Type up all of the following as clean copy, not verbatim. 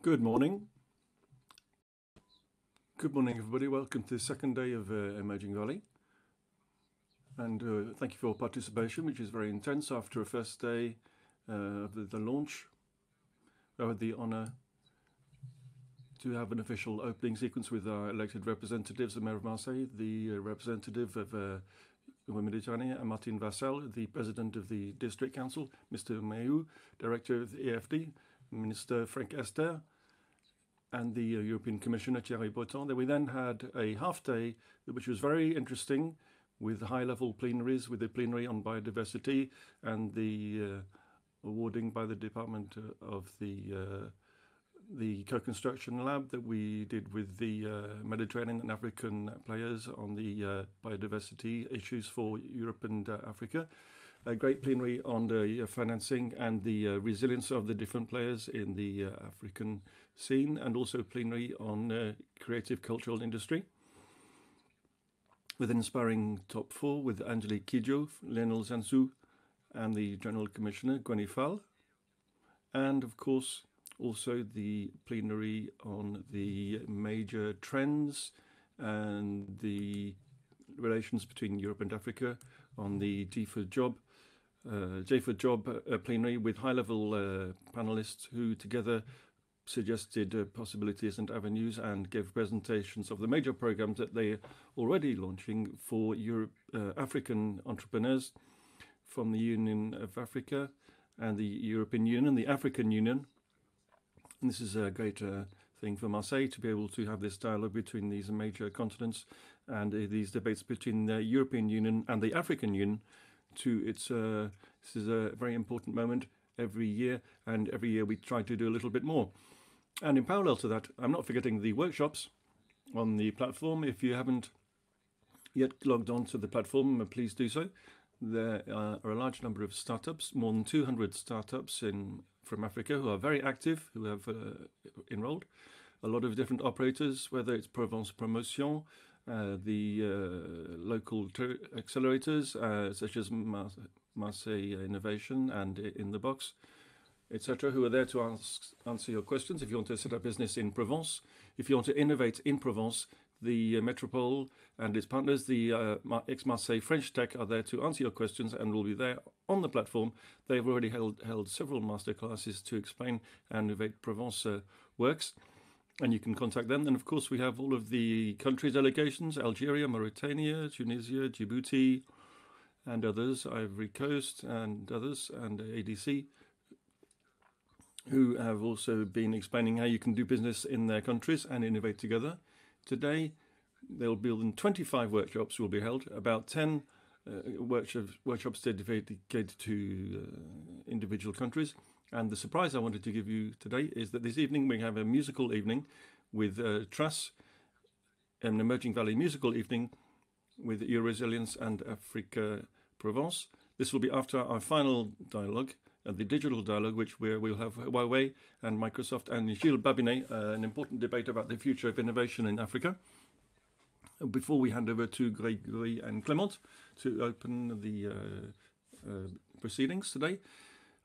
Good morning. Good morning, everybody. Welcome to the second day of Emerging Valley. And thank you for your participation, which is very intense after a first day of the launch. I had the honor to have an official opening sequence with our elected representatives, the Mayor of Marseille, the representative of Mediterranean, Martin Vassal, the President of the District Council, Mr. Mayou, Director of the EFD, Minister Frank Ester, and the European Commissioner Thierry Breton. We then had a half day, which was very interesting, with high-level plenaries, with the plenary on biodiversity and the awarding by the Department of the co-construction lab that we did with the Mediterranean and African players on the biodiversity issues for Europe and Africa. A great plenary on the financing and the resilience of the different players in the African scene, and also plenary on creative cultural industry, with an inspiring top four with Angelique Kidjo, Lionel Zanzou, and the General Commissioner, Gwenny Fall. And of course, also the plenary on the major trends and the relations between Europe and Africa on the J4Job plenary with high-level panelists who together suggested possibilities and avenues and gave presentations of the major programs that they are already launching for African entrepreneurs from the Union of Africa and the European Union, the African Union. And this is a great thing for Marseille to be able to have this dialogue between these major continents and these debates between the European Union and the African Union. This is a very important moment every year, and every year we try to do a little bit more. And in parallel to that, I'm not forgetting the workshops on the platform. If you haven't yet logged on to the platform, please do so. There are a large number of startups, more than 200 startups from Africa who are very active, who have enrolled. A lot of different operators, whether it's Provence Promotion, the local accelerators such as Marseille Innovation and In the Box, etc., who are there to answer your questions. If you want to set up business in Provence, if you want to innovate in Provence, the Metropole and its partners, the ex-Marseille French Tech, are there to answer your questions and will be there on the platform. They've already held several masterclasses to explain how Innovate Provence works, and you can contact them. And of course, we have all of the country delegations: Algeria, Mauritania, Tunisia, Djibouti, and others, Ivory Coast and others, and ADC, who have also been explaining how you can do business in their countries and innovate together. Today, there will be more than 25 workshops will be held, about 10 workshops dedicated to individual countries. And the surprise I wanted to give you today is that this evening we have a musical evening with Truss, an Emerging Valley musical evening with Euro-Resilience and Africa Provence. This will be after our final dialogue, the digital dialogue, which we'll have Huawei and Microsoft and Gilles Babinet, an important debate about the future of innovation in Africa. Before we hand over to Gregory and Clément to open the proceedings today,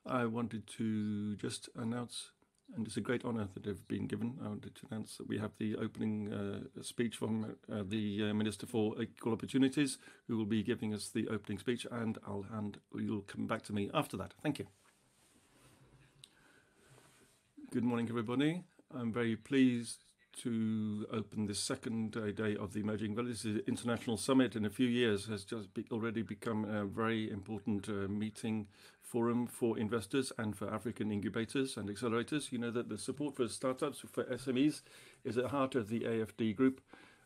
I wanted to just announce, and it's a great honor that I've been given, I wanted to announce that we have the opening speech from the Minister for Equal Opportunities, who will be giving us the opening speech, and you'll come back to me after that. Thank you. Good morning, everybody. I'm very pleased to open this second day of the Emerging Valley. This is an international summit in a few years, has just already become a very important meeting forum for investors and for African incubators and accelerators. You know that the support for startups, for SMEs, is at the heart of the AFD group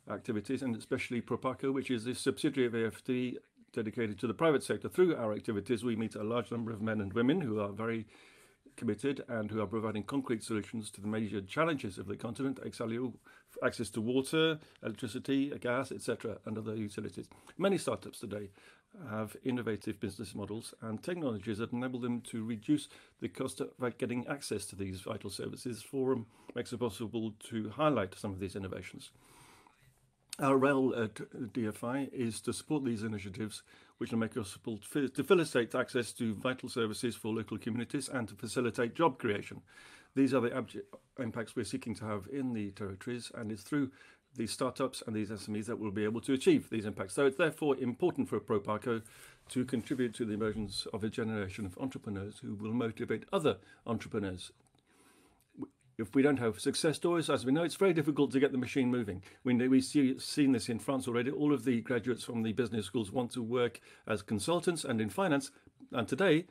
activities, and especially Proparco, which is a subsidiary of AFD dedicated to the private sector. Through our activities, we meet a large number of men and women who are very committed and who are providing concrete solutions to the major challenges of the continent: access to water, electricity, gas, etc., and other utilities. Many startups today have innovative business models and technologies that enable them to reduce the cost of getting access to these vital services. Forum makes it possible to highlight some of these innovations. Our role at DFI is to support these initiatives which will make us able to facilitate access to vital services for local communities and to facilitate job creation. These are the impacts we're seeking to have in the territories, and it's through these startups and these SMEs that we'll be able to achieve these impacts. So it's therefore important for Proparco to contribute to the emergence of a generation of entrepreneurs who will motivate other entrepreneurs. If we don't have success stories, as we know, it's very difficult to get the machine moving. We've seen this in France already. All of the graduates from the business schools want to work as consultants and in finance, and today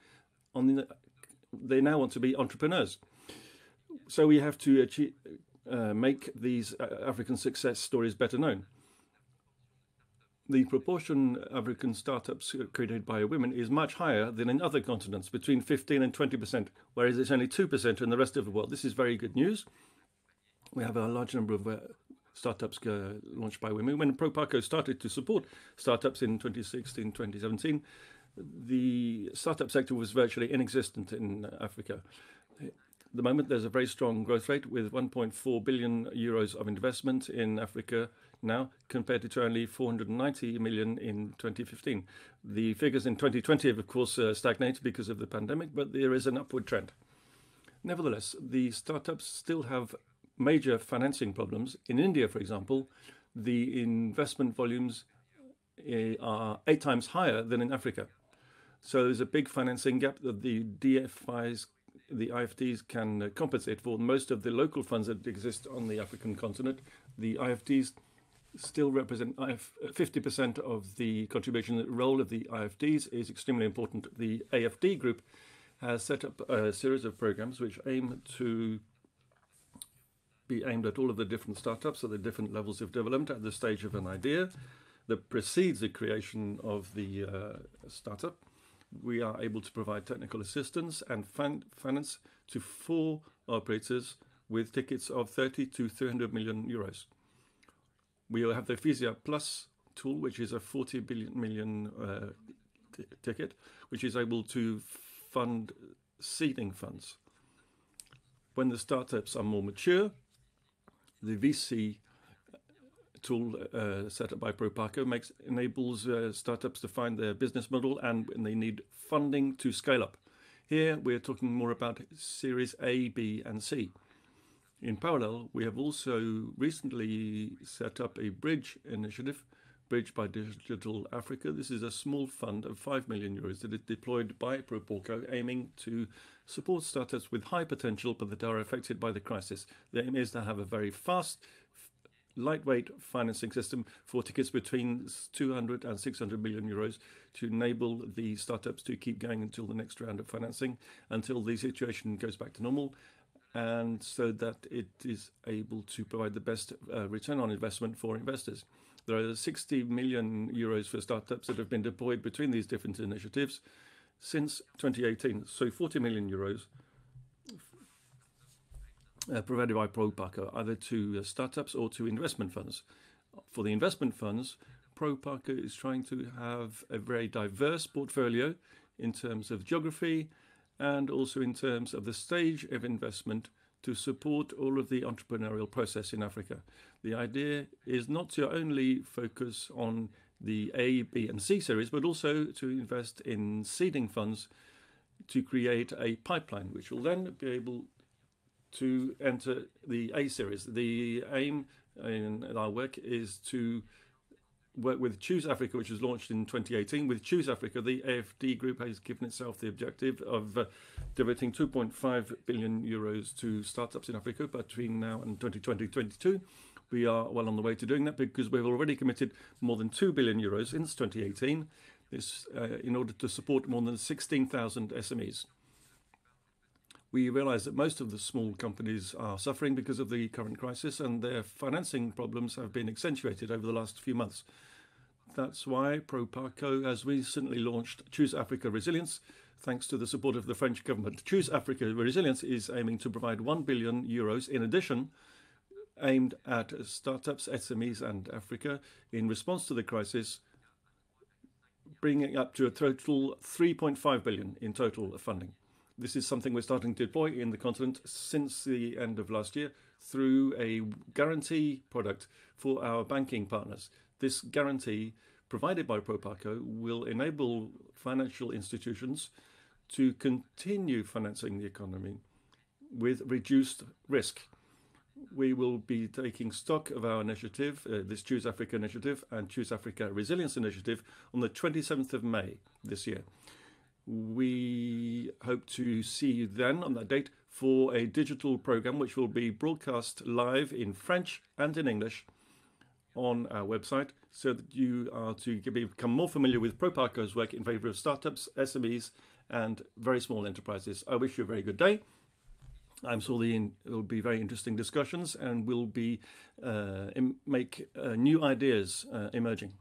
they now want to be entrepreneurs. So we have to make these African success stories better known. The proportion of African startups created by women is much higher than in other continents, between 15 and 20%, whereas it's only 2% in the rest of the world. This is very good news. We have a large number of startups launched by women. When Proparco started to support startups in 2016, 2017, the startup sector was virtually inexistent in Africa. At the moment, there's a very strong growth rate with 1.4 billion euros of investment in Africa now, compared to only 490 million in 2015. The figures in 2020 have, of course, stagnated because of the pandemic, but there is an upward trend. Nevertheless, the startups still have major financing problems. In India, for example, the investment volumes are 8 times higher than in Africa. So there's a big financing gap that the DFIs, the IFDs can compensate for. Most of the local funds that exist on the African continent, the IFDs still represent 50% of the contribution. The role of the IFDs is extremely important. The AFD group has set up a series of programs which aim to be aimed at all of the different startups at the different levels of development at the stage of an idea that precedes the creation of the startup. We are able to provide technical assistance and finance to 4 operators with tickets of 30 to 300 million euros. We will have the FISIA Plus tool, which is a 40 million ticket, which is able to fund seeding funds. When the startups are more mature, the VC tool set up by Proparco enables startups to find their business model and when they need funding to scale up. Here we're talking more about Series A, B and C. In parallel, we have also recently set up a bridge initiative, Bridge by Digital Africa. This is a small fund of 5 million euros that is deployed by Proparco, aiming to support startups with high potential but that are affected by the crisis. The aim is to have a very fast, lightweight financing system for tickets between 200 and 600 million euros to enable the startups to keep going until the next round of financing, until the situation goes back to normal, and so that it is able to provide the best return on investment for investors. There are 60 million euros for startups that have been deployed between these different initiatives since 2018. So 40 million euros provided by Proparco, either to startups or to investment funds. For the investment funds, Proparco is trying to have a very diverse portfolio in terms of geography and also in terms of the stage of investment to support all of the entrepreneurial process in Africa. The idea is not to only focus on the A, B and C series, but also to invest in seeding funds to create a pipeline, which will then be able to enter the A series. The aim in our work is to work with Choose Africa, which was launched in 2018. With Choose Africa, the AFD group has given itself the objective of devoting 2.5 billion euros to startups in Africa between now and 2020-22. We are well on the way to doing that because we've already committed more than 2 billion euros since 2018, this in order to support more than 16,000 SMEs. We realize that most of the small companies are suffering because of the current crisis, and their financing problems have been accentuated over the last few months. That's why Proparco has recently launched Choose Africa Resilience, thanks to the support of the French government. Choose Africa Resilience is aiming to provide 1 billion euros in addition, aimed at startups, SMEs and Africa in response to the crisis, bringing up to a total 3.5 billion in total funding. This is something we're starting to deploy in the continent since the end of last year through a guarantee product for our banking partners. This guarantee provided by Proparco will enable financial institutions to continue financing the economy with reduced risk. We will be taking stock of our initiative, this Choose Africa initiative and Choose Africa Resilience initiative, on the 27th of May this year. We hope to see you then on that date for a digital program which will be broadcast live in French and in English on our website, so that you are to become more familiar with Proparco's work in favor of startups, SMEs, and very small enterprises. I wish you a very good day. I'm sure there will be very interesting discussions, and will be make new ideas emerging.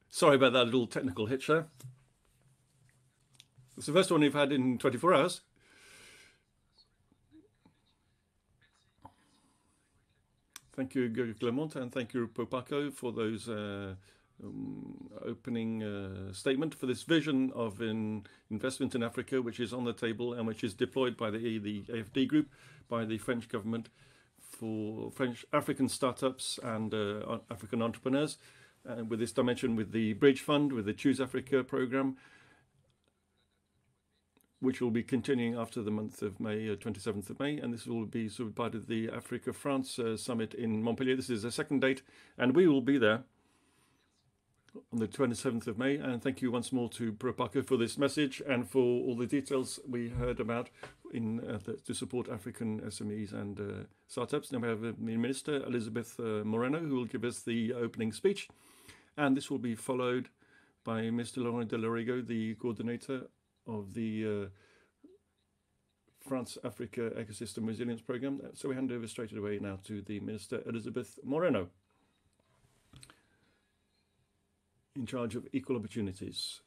Sorry about that little technical hitch there. It's the first one we've had in 24 hours. Thank you, Clément, and thank you, Proparco, for those opening statement for this vision of investment in Africa, which is on the table and which is deployed by the AFD group, by the French government, for French African startups and African entrepreneurs, with this dimension, with the Bridge Fund, with the Choose Africa program, which will be continuing after the month of May, 27th of May, and this will be sort of part of the Africa-France summit in Montpellier. This is the second date, and we will be there on the 27th of May. And thank you once more to Proparco for this message and for all the details we heard about to support African SMEs and startups. Now we have the Minister, Elizabeth Moreno, who will give us the opening speech, and this will be followed by Mr. Laurent Delorigo, the coordinator of the France-Africa Ecosystem Resilience Programme. So we hand over straight away now to the Minister, Elizabeth Moreno, in charge of equal opportunities.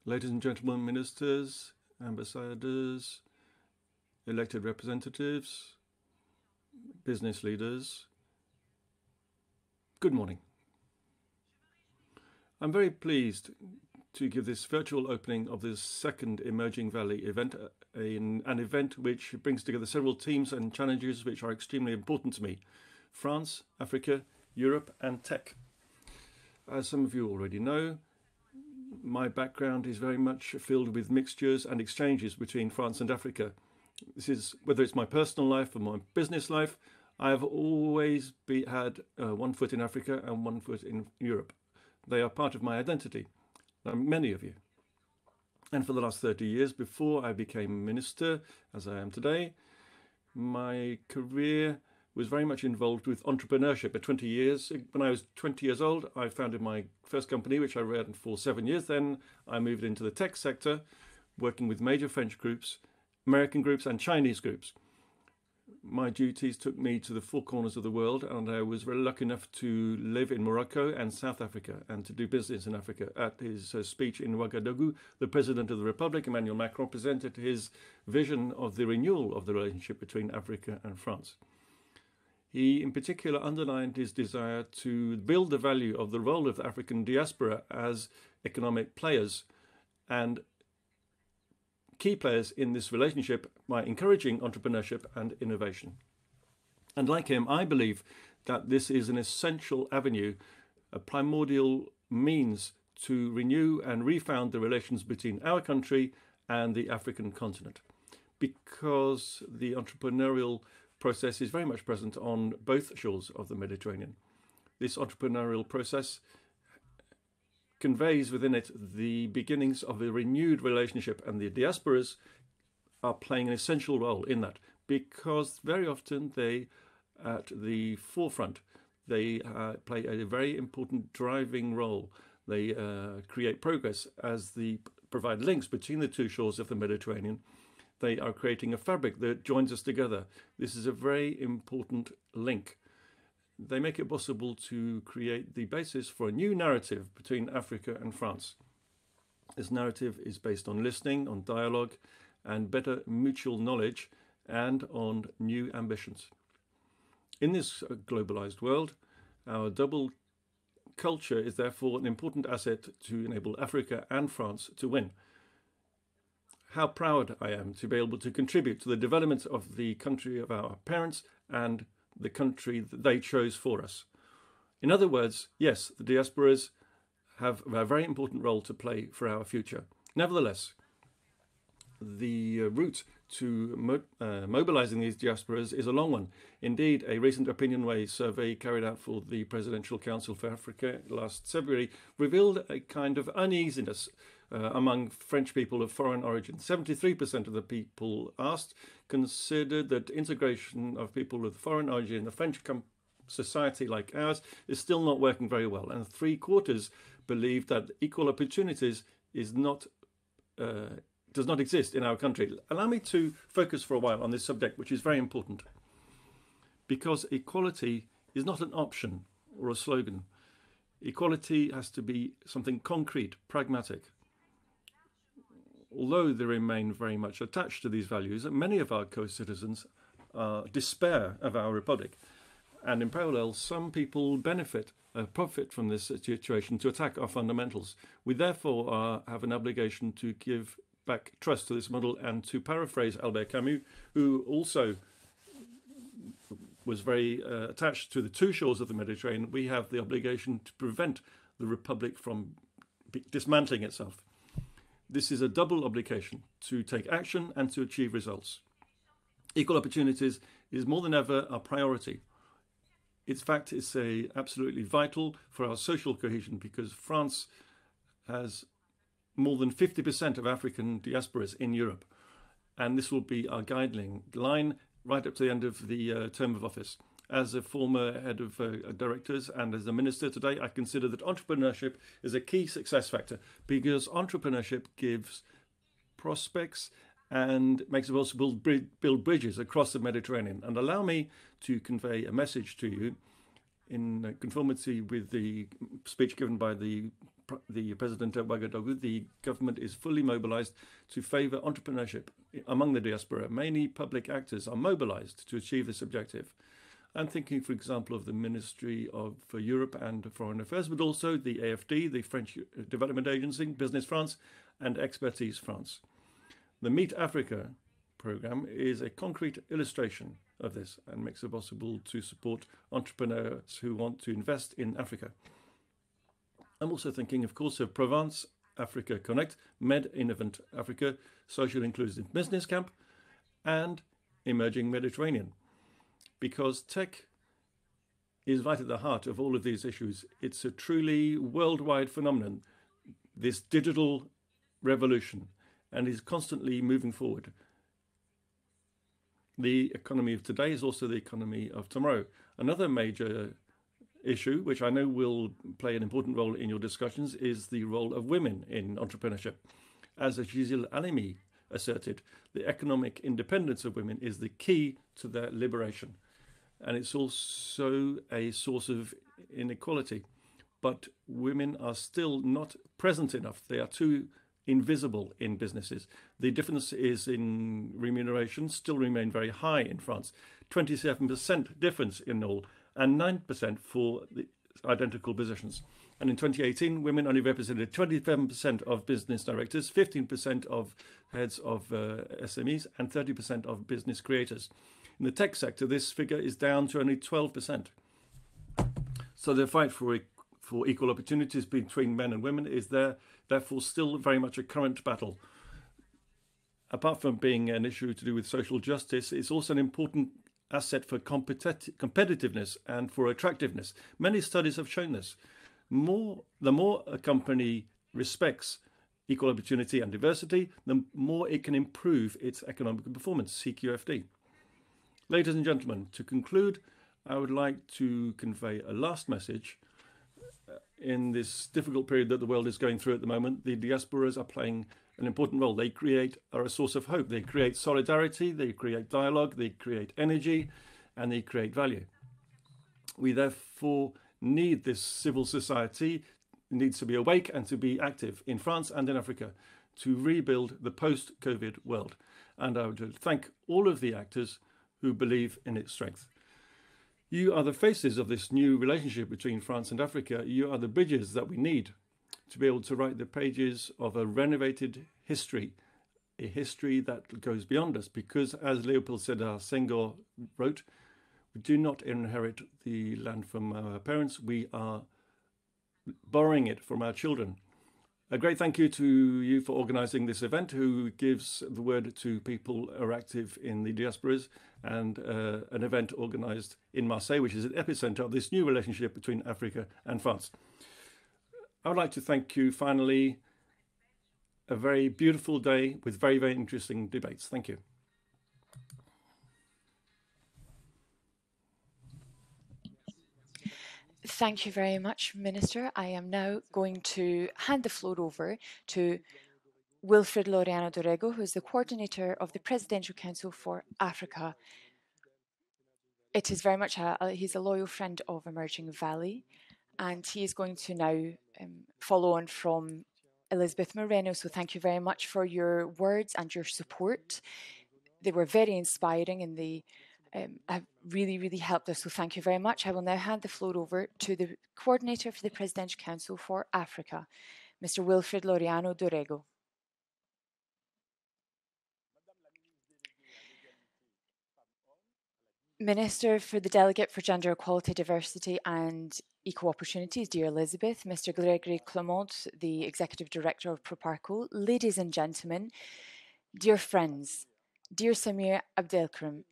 Ladies and gentlemen, ministers, ambassadors, elected representatives, business leaders, good morning. I'm very pleased to give this virtual opening of this second Emerging Valley event, an event which brings together several teams and challenges which are extremely important to me: France, Africa, Europe, and tech. As some of you already know, my background is very much filled with mixtures and exchanges between France and Africa. This is, whether it's my personal life or my business life, I have always had one foot in Africa and one foot in Europe. They are part of my identity. Many of you. And for the last 30 years, before I became minister, as I am today, my career was very much involved with entrepreneurship. At 20 years, when I was 20 years old, I founded my first company, which I ran for 7 years. Then I moved into the tech sector, working with major French groups, American groups, and Chinese groups. My duties took me to the four corners of the world, and I was very lucky enough to live in Morocco and South Africa and to do business in Africa. At his speech in Ouagadougou, the President of the Republic, Emmanuel Macron, presented his vision of the renewal of the relationship between Africa and France. He, in particular, underlined his desire to build the value of the role of the African diaspora as economic players and key players in this relationship by encouraging entrepreneurship and innovation. And like him, I believe that this is an essential avenue, a primordial means to renew and refound the relations between our country and the African continent, because the entrepreneurial process is very much present on both shores of the Mediterranean. This entrepreneurial process conveys within it the beginnings of a renewed relationship, and the diasporas are playing an essential role in that, because very often they, at the forefront, they play a very important driving role. They create progress as they provide links between the two shores of the Mediterranean. They are creating a fabric that joins us together. This is a very important link. They make it possible to create the basis for a new narrative between Africa and France. This narrative is based on listening, on dialogue, and better mutual knowledge, and on new ambitions. In this globalized world, our double culture is therefore an important asset to enable Africa and France to win. how proud I am to be able to contribute to the development of the country of our parents and the country that they chose for us. In other words, yes, the diasporas have a very important role to play for our future. Nevertheless, the route to mobilizing these diasporas is a long one. Indeed, a recent OpinionWay survey carried out for the Presidential Council for Africa last February revealed a kind of uneasiness among French people of foreign origin. 73% of the people asked considered that integration of people with foreign origin in a French society like ours is still not working very well, and 3/4 believe that equal opportunities does not exist in our country. Allow me to focus for a while on this subject, which is very important, because equality is not an option or a slogan. Equality has to be something concrete, pragmatic. Although they remain very much attached to these values, many of our co-citizens despair of our republic. And in parallel, some people profit from this situation to attack our fundamentals. We therefore have an obligation to give back trust to this model, and to paraphrase Albert Camus, who also was very attached to the two shores of the Mediterranean, we have the obligation to prevent the republic from dismantling itself. This is a double obligation: to take action and to achieve results. Equal opportunities is more than ever our priority. In fact, it's absolutely vital for our social cohesion, because France has more than 50% of African diasporas in Europe. And this will be our guideline right up to the end of the term of office. As a former head of directors and as a minister today, I consider that entrepreneurship is a key success factor, because entrepreneurship gives prospects and makes it possible to build bridges across the Mediterranean. And allow me to convey a message to you in conformity with the speech given by the President Ouagadougou. The government is fully mobilized to favor entrepreneurship among the diaspora. Many public actors are mobilized to achieve this objective. I'm thinking, for example, of the Ministry for Europe and Foreign Affairs, but also the AFD, the French Development Agency, Business France, and Expertise France. The Meet Africa program is a concrete illustration of this and makes it possible to support entrepreneurs who want to invest in Africa. I'm also thinking, of course, of Provence Africa Connect, Med Innovant Africa, Social Inclusive Business Camp, and Emerging Mediterranean. Because tech is right at the heart of all of these issues. It's a truly worldwide phenomenon, this digital revolution, and is constantly moving forward. The economy of today is also the economy of tomorrow. Another major issue, which I know will play an important role in your discussions, is the role of women in entrepreneurship. As Gisèle Halimi asserted, the economic independence of women is the key to their liberation. And it's also a source of inequality. But women are still not present enough. They are too invisible in businesses. The difference is in remuneration still remain very high in France. 27% difference in all, and 9% for the identical positions. And in 2018, women only represented 27% of business directors, 15% of heads of SMEs, and 30% of business creators. In the tech sector, this figure is down to only 12%. So the fight for equal opportunities between men and women is therefore still very much a current battle. Apart from being an issue to do with social justice, it's also an important asset for competitiveness and for attractiveness. Many studies have shown this. The more a company respects equal opportunity and diversity, the more it can improve its economic performance, CQFD. Ladies and gentlemen, to conclude, I would like to convey a last message. In this difficult period that the world is going through at the moment, the diasporas are playing an important role. They are a source of hope. They create solidarity, they create dialogue, they create energy, and they create value. We therefore need this civil society, needs to be awake and to be active in France and in Africa to rebuild the post-COVID world. And I would thank all of the actors who believe in its strength. You are the faces of this new relationship between France and Africa. You are the bridges that we need to be able to write the pages of a renovated history a history that goes beyond us, because as Leopold Sedar Senghor wrote, we do not inherit the land from our parents, we are borrowing it from our children. A great thank you to you for organising this event, who gives the word to people who are active in the diasporas, and an event organised in Marseille, which is an epicentre of this new relationship between Africa and France. I would like to thank you finally. A very beautiful day with very, very interesting debates. Thank you. Thank you very much, Minister. I am now going to hand the floor over to Wilfred Laureano Dorrego, who is the coordinator of the Presidential Council for Africa. It is very much he's a loyal friend of Emerging Valley, and he is going to now follow on from Elizabeth Moreno. So thank you very much for your words and your support. They were very inspiring, and they have really, really helped us. So thank you very much. I will now hand the floor over to the coordinator for the Presidential Council for Africa, Mr. Wilfred Laureano Dorrego. Minister for the Delegate for Gender Equality, Diversity and Equal Opportunities, dear Elizabeth, Mr. Gregory Clement, the Executive Director of Proparco, ladies and gentlemen, dear friends, dear Samir Abdelkrim,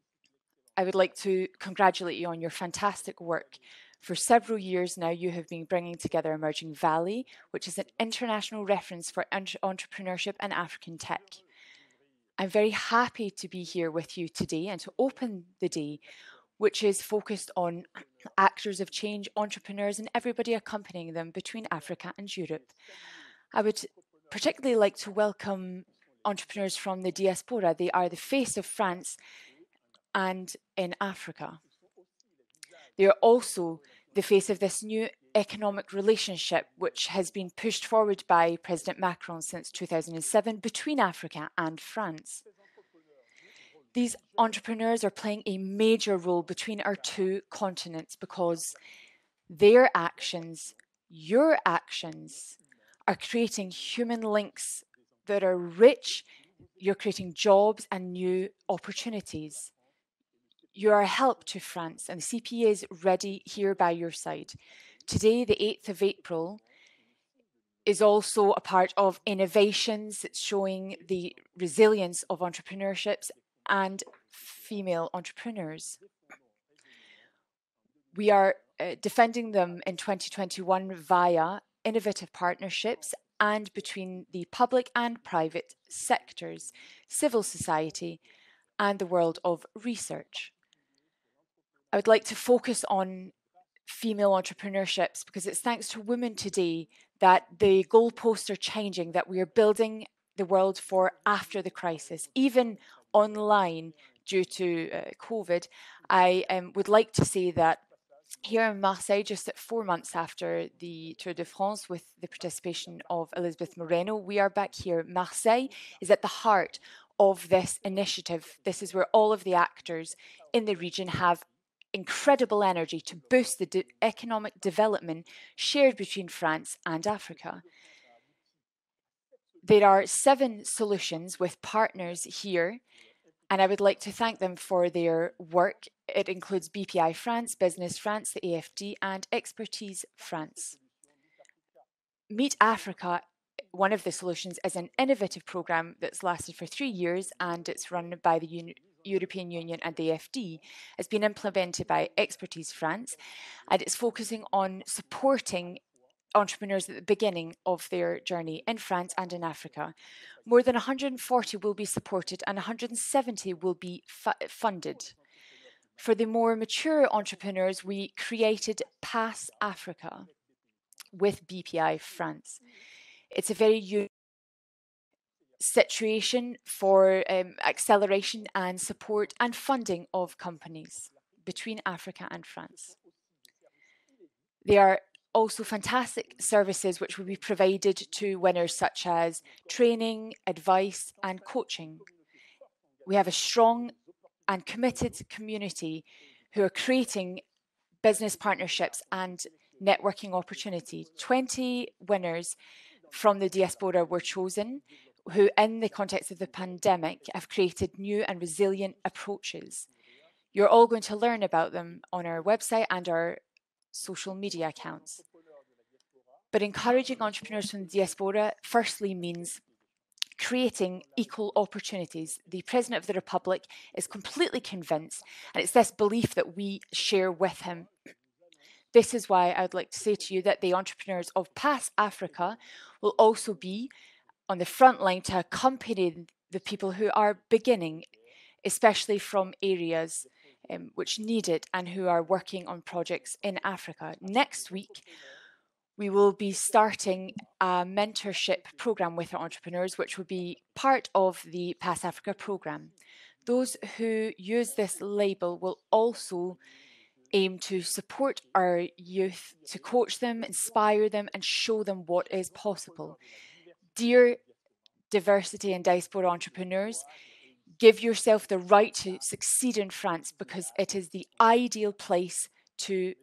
I would like to congratulate you on your fantastic work. For several years now, you have been bringing together Emerging Valley, which is an international reference for entrepreneurship and African tech. I'm very happy to be here with you today and to open the day, which is focused on actors of change, entrepreneurs, and everybody accompanying them between Africa and Europe. I would particularly like to welcome entrepreneurs from the diaspora. They are the face of France and in Africa. They are also the face of this new economic relationship, which has been pushed forward by President Macron since 2007 between Africa and France. These entrepreneurs are playing a major role between our two continents because their actions, your actions, are creating human links that are rich. You're creating jobs and new opportunities. You are a help to France, and the CPA is ready here by your side. Today, the 8th of April, is also a part of innovations. It's showing the resilience of entrepreneurships and female entrepreneurs. We are defending them in 2021 via innovative partnerships and between the public and private sectors, civil society, and the world of research. I would like to focus on female entrepreneurships because it's thanks to women today that the goalposts are changing, that we are building the world for after the crisis, even online due to COVID. I would like to say that here in Marseille, just at 4 months after the Tour de France with the participation of Elizabeth Moreno, we are back here. Marseille is at the heart of this initiative. This is where all of the actors in the region have incredible energy to boost the economic development shared between France and Africa. There are 7 solutions with partners here, and I would like to thank them for their work. It includes BPI France, Business France, the AFD, and Expertise France. Meet Africa, one of the solutions, is an innovative program that's lasted for 3 years, and it's run by the European Union and the AFD. It's been implemented by Expertise France, and it's focusing on supporting entrepreneurs at the beginning of their journey in France and in Africa. More than 140 will be supported and 170 will be funded. For the more mature entrepreneurs, we created Pass Africa with BPI France. It's a very unique situation for acceleration and support and funding of companies between Africa and France. There are also fantastic services which will be provided to winners, such as training, advice, and coaching. We have a strong and committed community who are creating business partnerships and networking opportunity. 20 winners from the diaspora were chosen. who, in the context of the pandemic, have created new and resilient approaches. You're all going to learn about them on our website and our social media accounts. But encouraging entrepreneurs from the diaspora firstly means creating equal opportunities. The President of the Republic is completely convinced, and it's this belief that we share with him. This is why I would like to say to you that the entrepreneurs of PASS Africa will also be on the front line to accompany the people who are beginning, especially from areas which need it and who are working on projects in Africa. Next week, we will be starting a mentorship program with our entrepreneurs, which will be part of the PASS Africa program. Those who use this label will also aim to support our youth, to coach them, inspire them, and show them what is possible. Dear diversity and diaspora entrepreneurs, give yourself the right to succeed in France because it is the ideal place to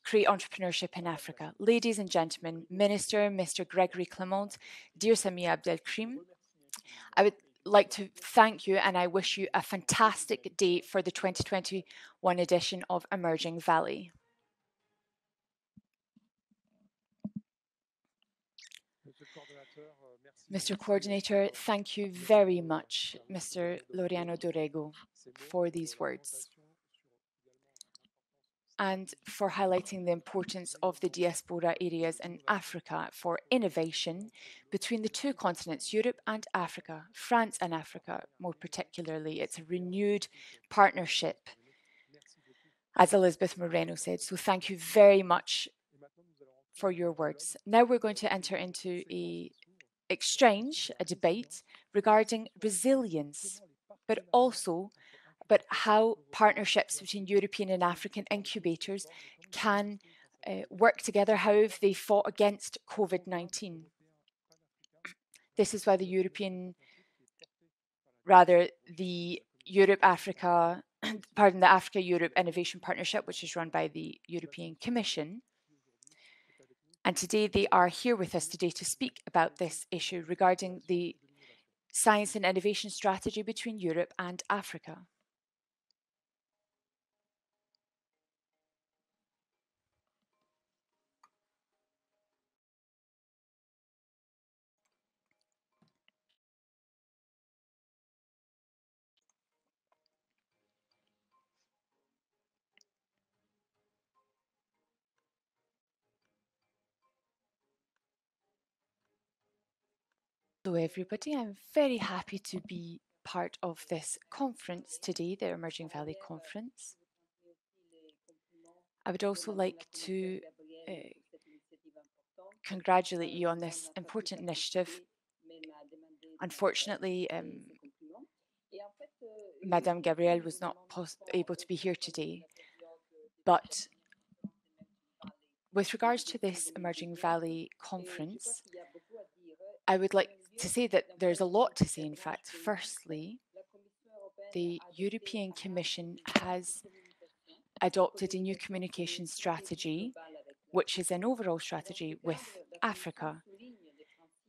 create entrepreneurship in Africa. Ladies and gentlemen, Minister Mr. Gregory Clement, dear Samia Abdelkrim, I would like to thank you and I wish you a fantastic day for the 2021 edition of Emerging Valley. Mr. Coordinator, thank you very much, Mr. Laureano Dorrego, for these words and for highlighting the importance of the diaspora areas in Africa for innovation between the two continents, Europe and Africa, France and Africa more particularly. It's a renewed partnership, as Elizabeth Moreno said. So thank you very much for your words. Now we're going to enter into a debate regarding resilience, but how partnerships between European and African incubators can work together, how have they fought against COVID-19. This is why the Africa-Europe Innovation Partnership, which is run by the European Commission. And today they are here with us today to speak about this issue regarding the science and innovation strategy between Europe and Africa. Hello everybody, I'm very happy to be part of this conference today, the Emerging Valley Conference. I would also like to congratulate you on this important initiative. Unfortunately, Madame Gabrielle was not able to be here today, but with regards to this Emerging Valley Conference, I would like to say that there's a lot to say, in fact. Firstly, the European Commission has adopted a new communication strategy, which is an overall strategy with Africa.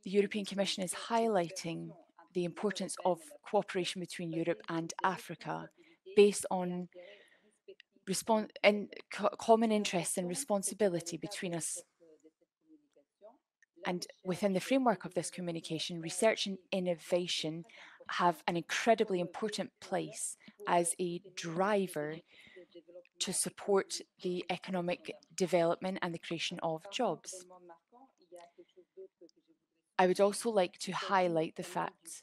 The European Commission is highlighting the importance of cooperation between Europe and Africa based on common interests and responsibility between us. And within the framework of this communication, research and innovation have an incredibly important place as a driver to support the economic development and the creation of jobs. I would also like to highlight the fact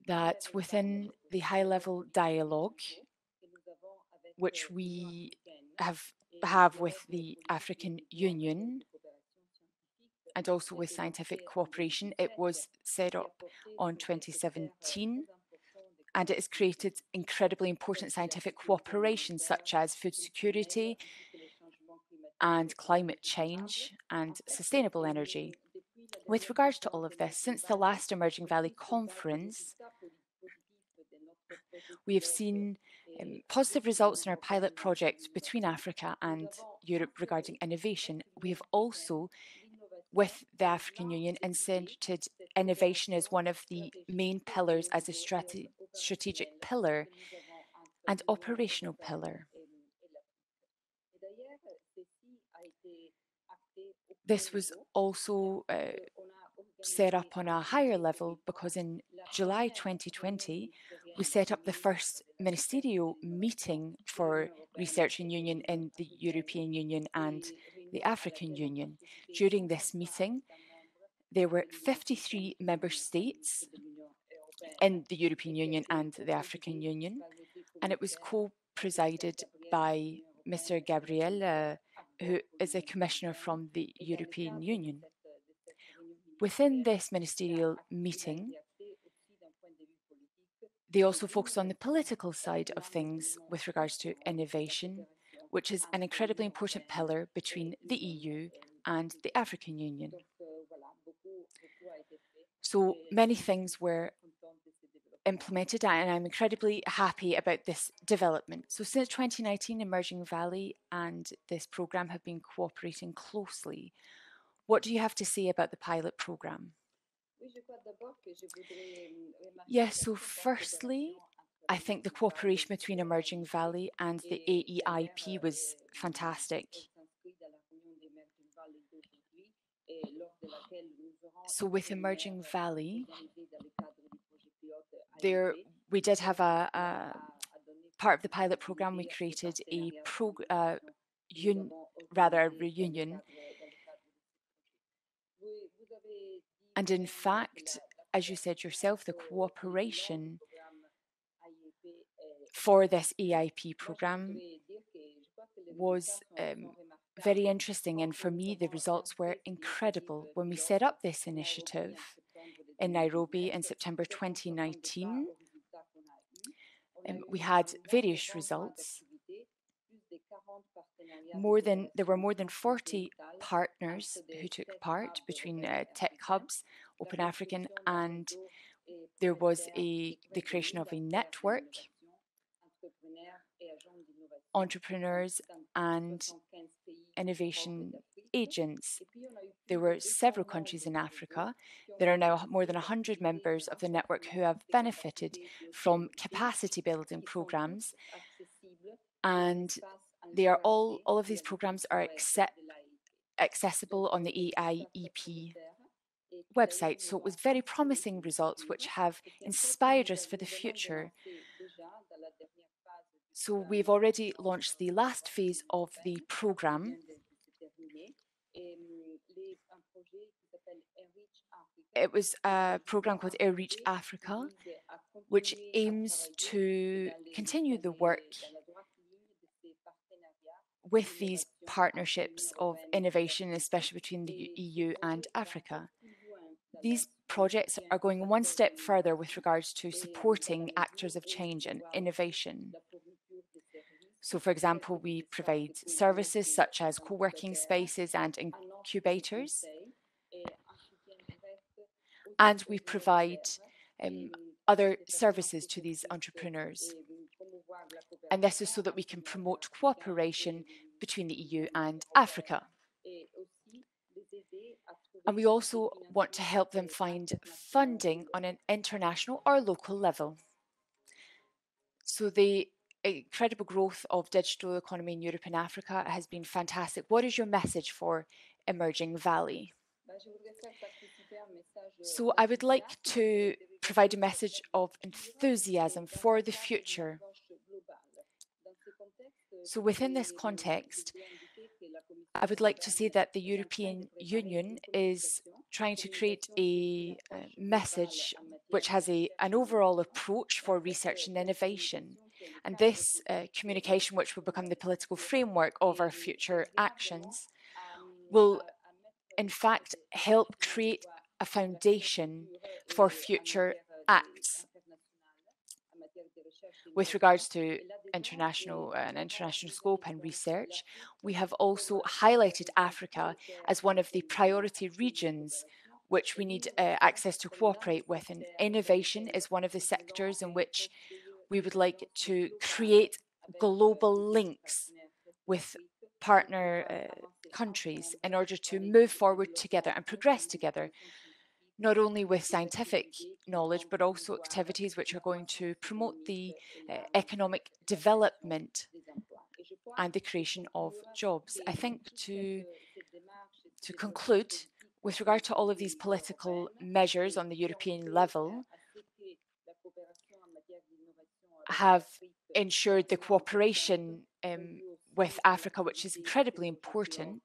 that within the high-level dialogue, which we have with the African Union, and also with scientific cooperation. It was set up on 2017, and it has created incredibly important scientific cooperation, such as food security and climate change and sustainable energy. With regards to all of this, since the last Emerging Valley Conference, we have seen positive results in our pilot project between Africa and Europe regarding innovation. We have also, with the African Union, inserted innovation as one of the main pillars, as a strategic pillar and operational pillar. This was also set up on a higher level because in July 2020, we set up the first ministerial meeting for research and union in the European Union and the African Union. During this meeting, there were 53 member states in the European Union and the African Union, and it was co-presided by Mr. Gabriel, who is a commissioner from the European Union. Within this ministerial meeting, they also focused on the political side of things with regards to innovation, which is an incredibly important pillar between the EU and the African Union. So many things were implemented, and I'm incredibly happy about this development. So since 2019, Emerging Valley and this programme have been cooperating closely. What do you have to say about the pilot programme? Yes, so firstly, I think the cooperation between Emerging Valley and the AEIP was fantastic. So with Emerging Valley, we did have a part of the pilot program. We created a reunion, and in fact, as you said yourself, the cooperation for this EIP program was very interesting, and for me the results were incredible. When we set up this initiative in Nairobi in September 2019, we had various results. There were more than 40 partners who took part between tech hubs, Open African, and there was the creation of a network, entrepreneurs and innovation agents. There were several countries in Africa. There are now more than 100 members of the network who have benefited from capacity building programs, and they are all of these programs are accessible on the AIEP website. So it was very promising results which have inspired us for the future. So we've already launched the last phase of the program. It was a program called Reach Africa, which aims to continue the work with these partnerships of innovation, especially between the EU and Africa. These projects are going one step further with regards to supporting actors of change and innovation. So, for example, we provide services such as co-working spaces and incubators, and we provide other services to these entrepreneurs. And this is so that we can promote cooperation between the EU and Africa. And we also want to help them find funding on an international or local level. So the incredible growth of digital economy in Europe and Africa has been fantastic. What is your message for Emerging Valley? So I would like to provide a message of enthusiasm for the future. So within this context, I would like to say that the European Union is trying to create a message which has an overall approach for research and innovation. And this communication, which will become the political framework of our future actions, will in fact help create a foundation for future acts. With regards to international scope and research, we have also highlighted Africa as one of the priority regions which we need access to cooperate with, and innovation is one of the sectors in which we would like to create global links with partner countries in order to move forward together and progress together. not only with scientific knowledge, but also activities which are going to promote the economic development and the creation of jobs. I think to conclude, with regard to all of these political measures on the European level, have ensured the cooperation with Africa, which is incredibly important,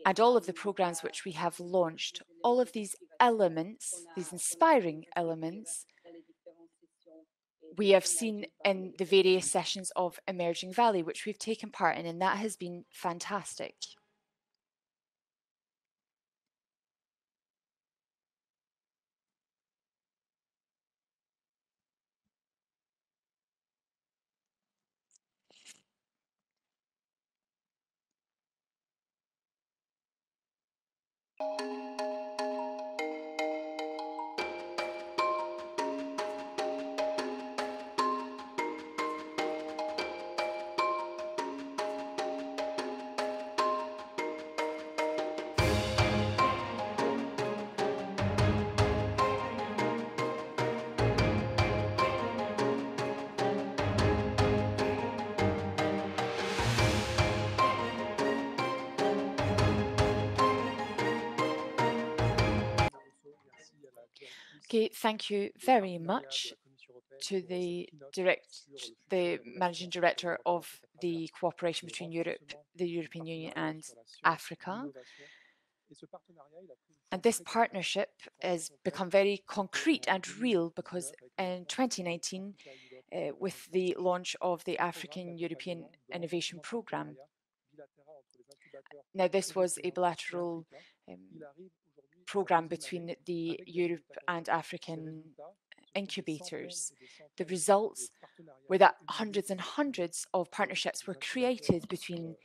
and all of the programs which we have launched, all of these elements, these inspiring elements, we have seen in the various sessions of Emerging Valley, which we've taken part in, and that has been fantastic. Okay, thank you very much to the Managing Director of the cooperation between Europe, the European Union and Africa. And this partnership has become very concrete and real because in 2019, with the launch of the African-European Innovation Programme, now this was a bilateral programme between the Europe and African incubators. The results were that hundreds and hundreds of partnerships were created between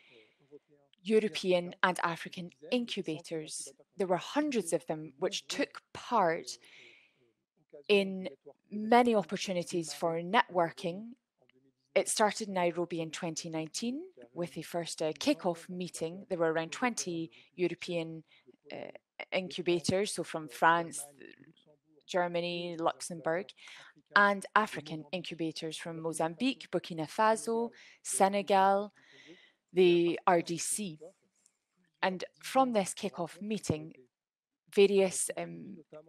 European and African incubators. There were hundreds of them which took part in many opportunities for networking. It started in Nairobi in 2019 with the first kick-off meeting. There were around 20 European incubators, so from France, Germany, Luxembourg, and African incubators from Mozambique, Burkina Faso, Senegal, the RDC. And from this kick-off meeting, various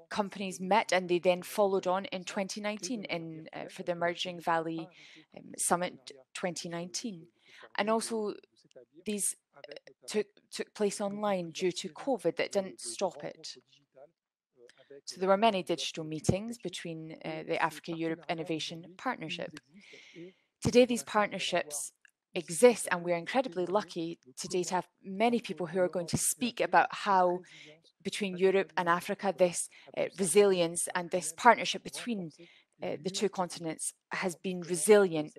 companies met, and they then followed on in 2019 for the Emerging Valley Summit 2019. And also these took place online due to COVID. That didn't stop it. So there were many digital meetings between the Africa-Europe Innovation Partnership. Today, these partnerships exist, and we are incredibly lucky today to have many people who are going to speak about how between Europe and Africa, this resilience and this partnership between the two continents has been resilient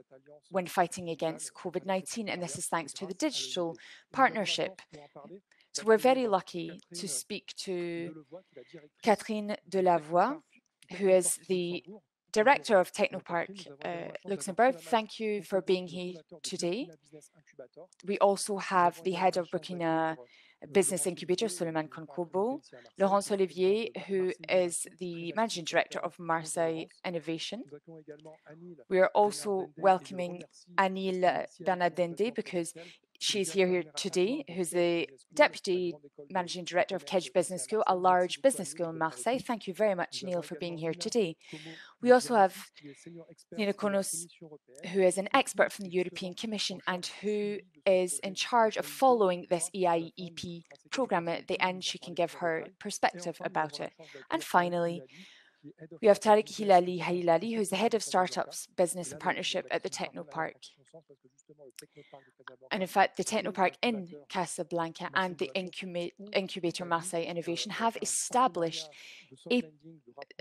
when fighting against COVID-19, and this is thanks to the digital partnership. So we're very lucky to speak to Catherine Delavoye, who is the Director of Technopark Luxembourg. Thank you for being here today. We also have the head of Burkina Business Incubator, Suleiman Konkobo, Laurence Olivier, who is the Managing Director of Marseille Innovation. We are also welcoming Anil Bernardende because she's here today, who's the Deputy Managing Director of Kedge Business School, a large business school in Marseille. Thank you very much, Neil, for being here today. We also have Nina Konos, who is an expert from the European Commission and who is in charge of following this EIEP programme. At the end, she can give her perspective about it. And finally, we have Tariq Hilali, who is the head of Startups, Business and Partnership at the Technopark. And in fact, the Technopark in Casablanca and the Incubator Marseille Innovation have established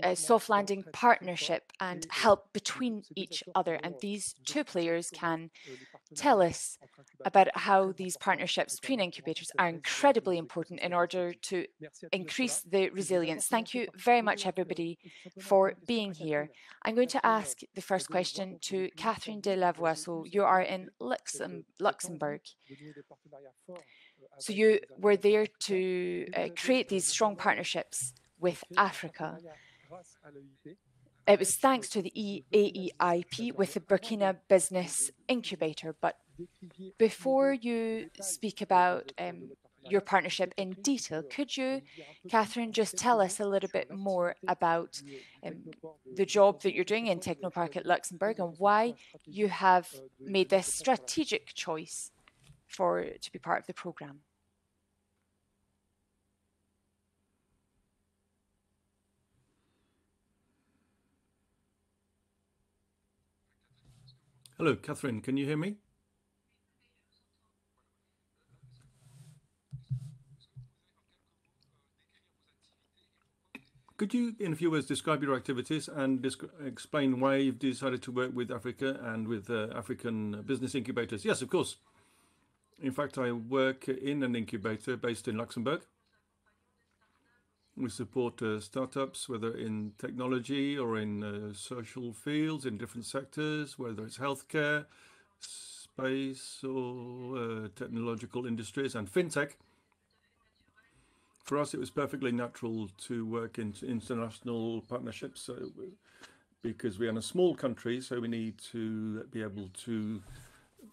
a soft landing partnership and help between each other. And these two players can tell us about how these partnerships between incubators are incredibly important in order to increase the resilience. Thank you very much, everybody, for being here. I'm going to ask the first question to Catherine de Lavoiseau. You are in Luxembourg. So you were there to create these strong partnerships with Africa. It was thanks to the AEIP with the Burkina Business Incubator. But before you speak about your partnership in detail, could you, Catherine, just tell us a little bit more about the job that you're doing in Technopark at Luxembourg and why you have made this strategic choice to be part of the programme? Hello, Catherine, can you hear me? Could you, in a few words, describe your activities and explain why you've decided to work with Africa and with African business incubators? Yes, of course. In fact, I work in an incubator based in Luxembourg. We support startups, whether in technology or in social fields, in different sectors, whether it's healthcare, space, or technological industries and fintech. For us, it was perfectly natural to work in international partnerships because we are in a small country, so we need to be able to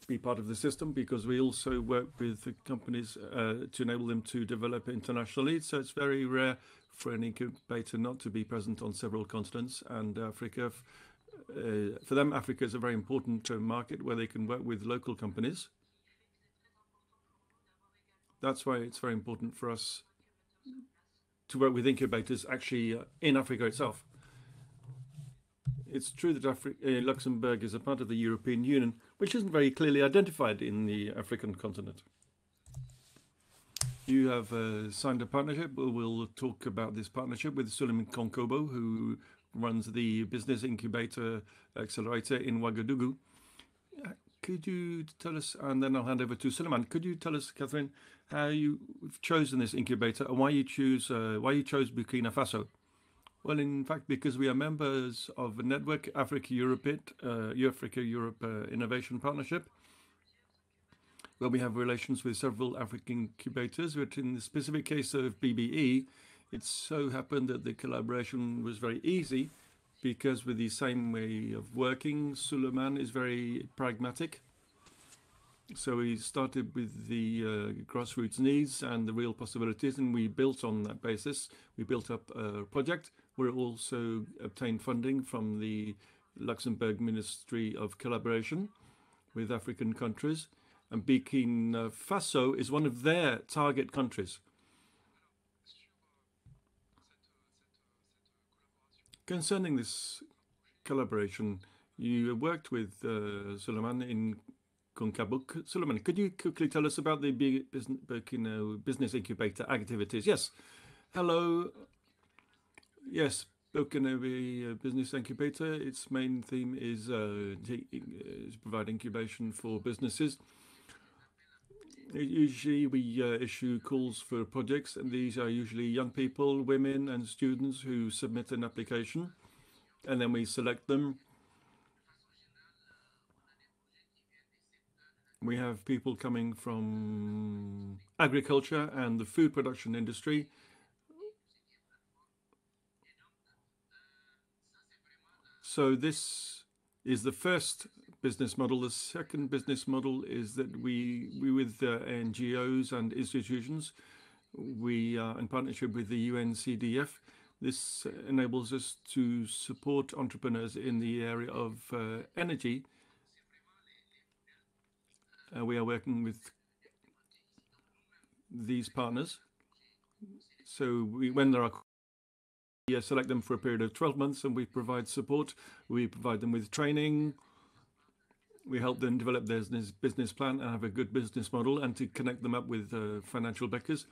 be part of the system because we also work with the companies to enable them to develop internationally. So it's very rare for an incubator not to be present on several continents, and Africa, for them, Africa is a very important market where they can work with local companies. That's why it's very important for us to work with incubators actually in Africa itself. It's true that Luxembourg is a part of the European Union, which isn't very clearly identified in the African continent. You have signed a partnership. We'll talk about this partnership with Suleiman Konkobo, who runs the Business Incubator Accelerator in Ouagadougou. Could you tell us, and then I'll hand over to Suleiman, could you tell us, Catherine, how you've chosen this incubator and why you chose Burkina Faso? Well, in fact, because we are members of a network, Africa-Europe Innovation Partnership, where we have relations with several African incubators. But in the specific case of BBE, it so happened that the collaboration was very easy because with the same way of working, Suleiman is very pragmatic. So we started with the grassroots needs and the real possibilities, and we built on that basis. We built up a project. We also obtained funding from the Luxembourg Ministry of Collaboration with African countries, and Burkina Faso is one of their target countries. Concerning this collaboration, you worked with Suleiman in Konkabuk. Suleiman, could you quickly tell us about the Burkina Business Incubator activities? Yes. Hello. Yes, Burkina Business Incubator, its main theme is provide incubation for businesses. Usually we issue calls for projects, and these are usually young people, women and students who submit an application, and then we select them. We have people coming from agriculture and the food production industry. So this is the first business model. The second business model is that we with NGOs and institutions, we are in partnership with the UNCDF. This enables us to support entrepreneurs in the area of energy. We are working with these partners. So when there are, we select them for a period of 12 months and we provide support. We provide them with training. We help them develop their business plan and have a good business model, and to connect them up with financial backers.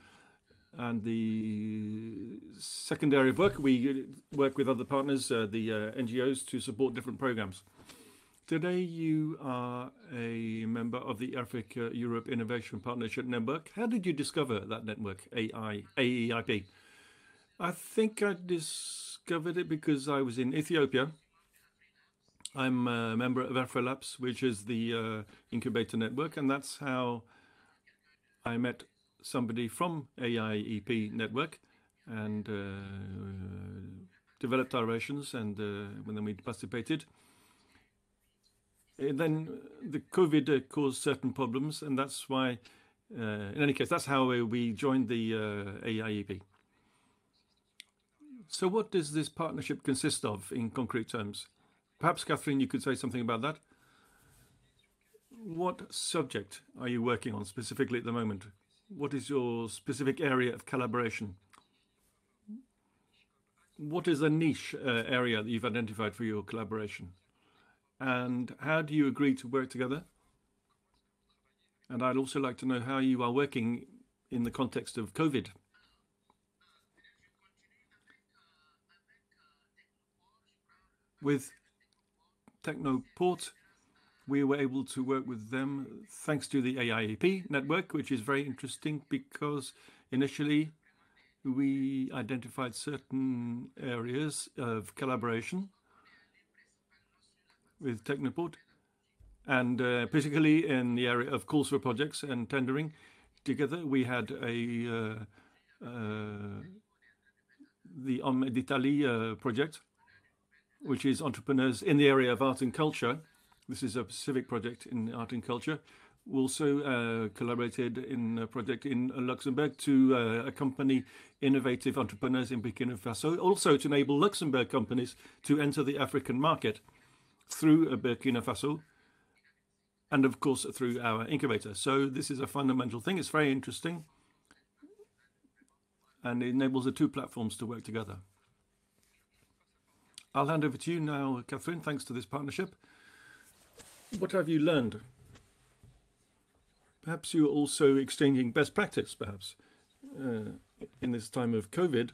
And the second area of work, we work with other partners, the NGOs, to support different programs. Today you are a member of the Africa-Europe Innovation Partnership Network. How did you discover that network, AEIP? I think I discovered it because I was in Ethiopia. I'm a member of AfroLabs, which is the incubator network, and that's how I met somebody from AIEP network and developed our relations, and when then we participated. And then the COVID caused certain problems, and that's why, in any case, that's how we joined the AIEP. So what does this partnership consist of in concrete terms? Perhaps, Catherine, you could say something about that. What subject are you working on specifically at the moment? What is your specific area of collaboration? What is the niche area that you've identified for your collaboration? And how do you agree to work together? And I'd also like to know how you are working in the context of COVID. With Technoport, we were able to work with them thanks to the AIEP network, which is very interesting because initially we identified certain areas of collaboration with Technoport, and particularly in the area of calls for projects and tendering. Together we had the Homme d'Italie project, which is entrepreneurs in the area of art and culture. This is a specific project in art and culture. We also collaborated in a project in Luxembourg to accompany innovative entrepreneurs in Burkina Faso, also to enable Luxembourg companies to enter the African market through Burkina Faso, and of course through our incubator. So this is a fundamental thing. It's very interesting, and it enables the two platforms to work together. I'll hand over to you now, Catherine, thanks to this partnership. What have you learned? Perhaps you're also exchanging best practice, perhaps, in this time of COVID.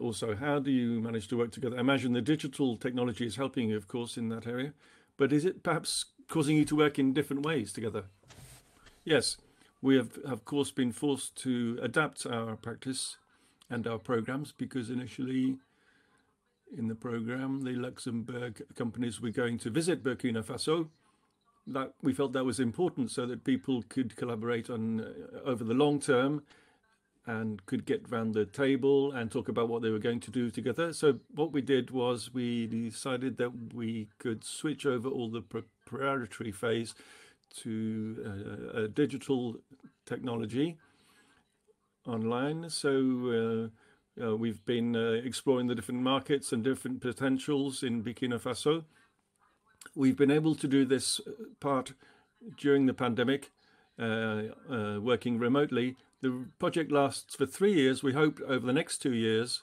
Also, how do you manage to work together? I imagine the digital technology is helping you, of course, in that area. But is it perhaps causing you to work in different ways together? Yes, we have, of course, been forced to adapt our practice and our programs because initially in the program, the Luxembourg companies were going to visit Burkina Faso. That we felt that was important so that people could collaborate on over the long term and could get round the table and talk about what they were going to do together. So what we did was we decided that we could switch over all the preparatory phase to a digital technology online. So we've been exploring the different markets and different potentials in Burkina Faso. We've been able to do this part during the pandemic, working remotely. The project lasts for 3 years. We hope over the next 2 years,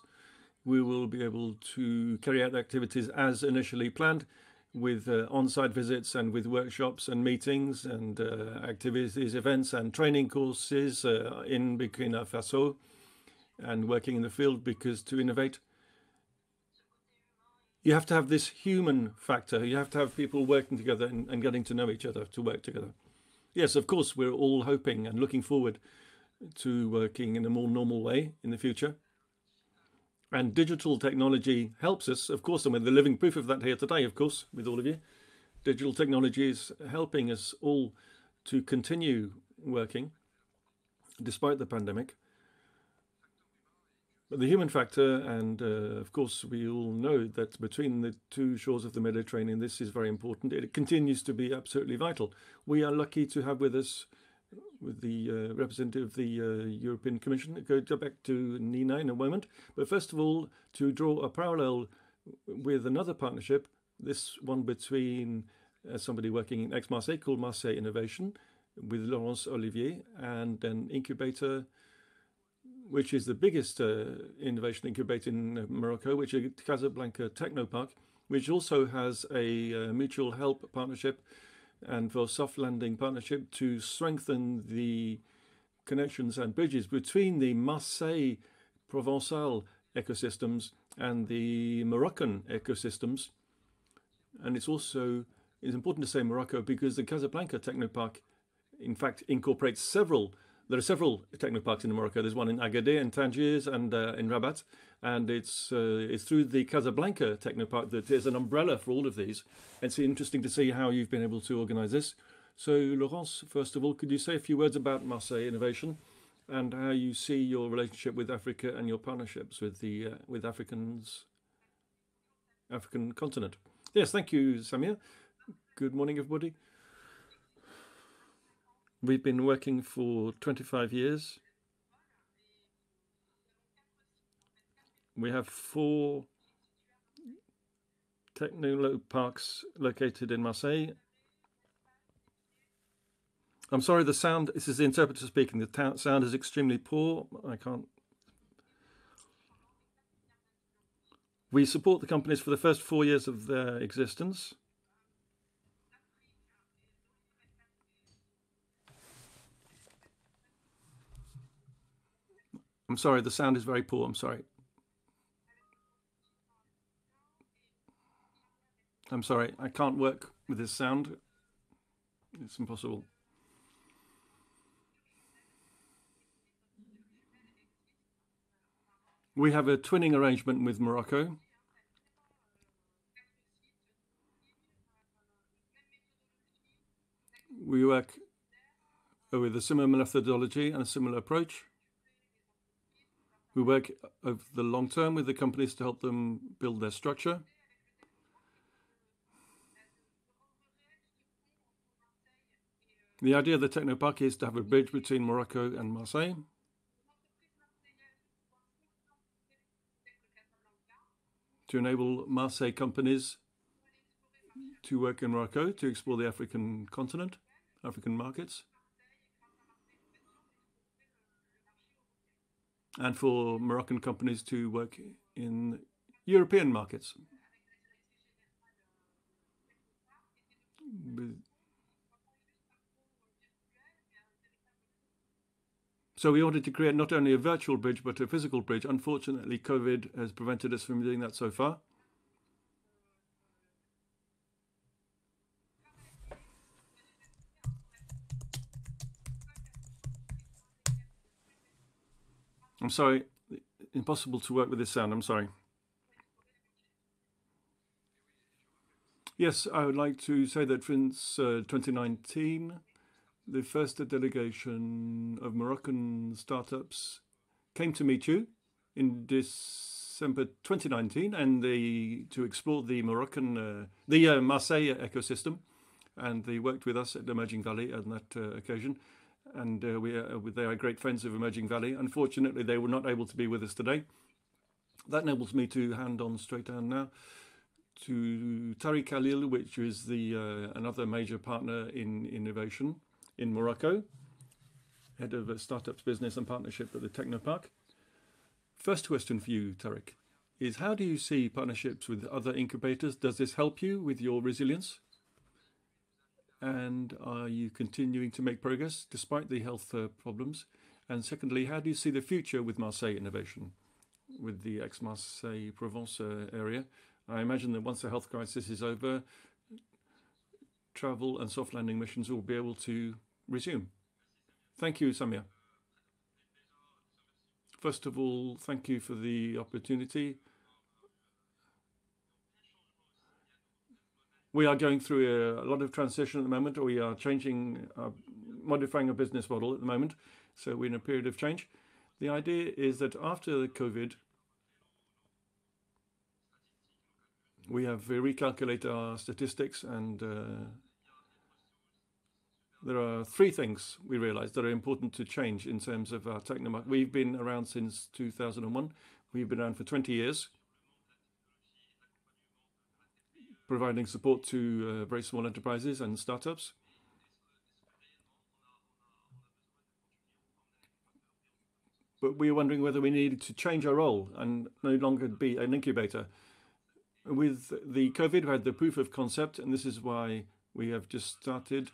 we will be able to carry out activities as initially planned with on-site visits and with workshops and meetings and activities, events and training courses in Burkina Faso and working in the field, because to innovate, you have to have this human factor. You have to have people working together and getting to know each other to work together. Yes, of course, we're all hoping and looking forward to working in a more normal way in the future. And digital technology helps us, of course, and we're the living proof of that here today, of course, with all of you. Digital technology is helping us all to continue working despite the pandemic. But the human factor, and of course, we all know that between the two shores of the Mediterranean, this is very important. It continues to be absolutely vital. We are lucky to have with us with the representative of the European Commission. Go back to Nina in a moment. But first of all, to draw a parallel with another partnership, this one between somebody working in Aix-Marseille called Marseille Innovation with Laurence Olivier, and an incubator which is the biggest innovation incubator in Morocco, which is Casablanca Technopark, which also has a mutual help partnership and for soft landing partnership to strengthen the connections and bridges between the Marseille Provençal ecosystems and the Moroccan ecosystems. And it's also It's important to say Morocco because the Casablanca Technopark, in fact, incorporates several. There are several technoparks in Morocco. There's one in Agadir, in Tangiers, and in Rabat. And it's through the Casablanca Technopark that is an umbrella for all of these. It's interesting to see how you've been able to organize this. So, Laurence, first of all, could you say a few words about Marseille Innovation and how you see your relationship with Africa and your partnerships with the African continent? Yes, thank you, Samir. Good morning, everybody. We've been working for 25 years. We have 4 technoparks located in Marseille. I'm sorry, the sound, this is the interpreter speaking, the sound is extremely poor. I can't. We support the companies for the first 4 years of their existence. I'm sorry, the sound is very poor. I'm sorry. I'm sorry, I can't work with this sound. It's impossible. We have a twinning arrangement with Morocco. We work with a similar methodology and a similar approach. We work over the long term with the companies to help them build their structure. The idea of the Technopark is to have a bridge between Morocco and Marseille. To enable Marseille companies to work in Morocco, to explore the African continent, African markets. And for Moroccan companies to work in European markets. So we wanted to create not only a virtual bridge, but a physical bridge. Unfortunately, COVID has prevented us from doing that so far. I'm sorry, impossible to work with this sound, I'm sorry. Yes, I would like to say that since 2019, the first delegation of Moroccan startups came to meet you in December 2019 and to explore the Marseille ecosystem. And they worked with us at Emerging Valley on that occasion. And they are great friends of Emerging Valley. Unfortunately, they were not able to be with us today. That enables me to hand on straight down now to Tariq Khalil, which is another major partner in innovation in Morocco, head of startups business and partnership at the Technopark. First question for you, Tariq, is how do you see partnerships with other incubators? Does this help you with your resilience? And are you continuing to make progress despite the health problems? And secondly, how do you see the future with Marseille Innovation, with the Aix-Marseille-Provence area? I imagine that once the health crisis is over, travel and soft landing missions will be able to resume. Thank you, Samir. First of all, thank you for the opportunity. We are going through a lot of transition at the moment. We are modifying our business model at the moment. So we're in a period of change. The idea is that after COVID, we have recalculated our statistics, and there are 3 things we realized that are important to change in terms of our Technopark. We've been around since 2001. We've been around for 20 years, providing support to very small enterprises and startups. But we were wondering whether we needed to change our role and no longer be an incubator. With the COVID, we had the proof of concept, and this is why we have just started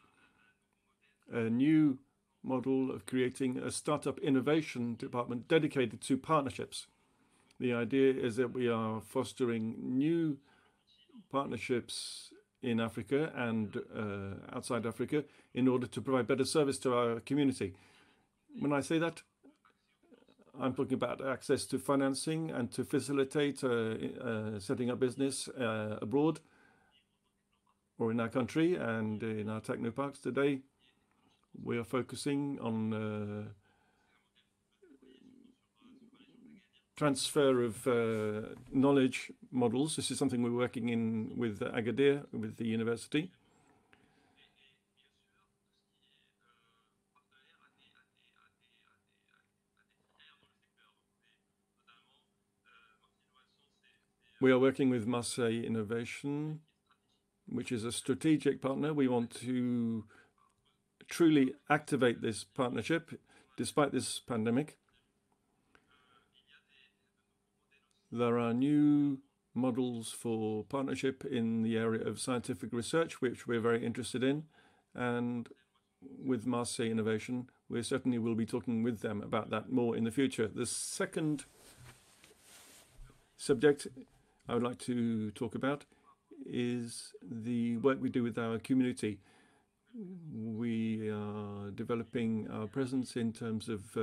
a new model of creating a startup innovation department dedicated to partnerships. The idea is that we are fostering new partnerships in Africa and outside Africa in order to provide better service to our community. When I say that, I'm talking about access to financing and to facilitate setting up business abroad or in our country and in our technoparks today. We are focusing on transfer of knowledge models. This is something we're working in with Agadir, with the university. We are working with Marseille Innovation, which is a strategic partner. We want to truly activate this partnership despite this pandemic. There are new models for partnership in the area of scientific research, which we're very interested in. And with Marseille Innovation, we certainly will be talking with them about that more in the future. The second subject I would like to talk about is the work we do with our community. We are developing our presence in terms of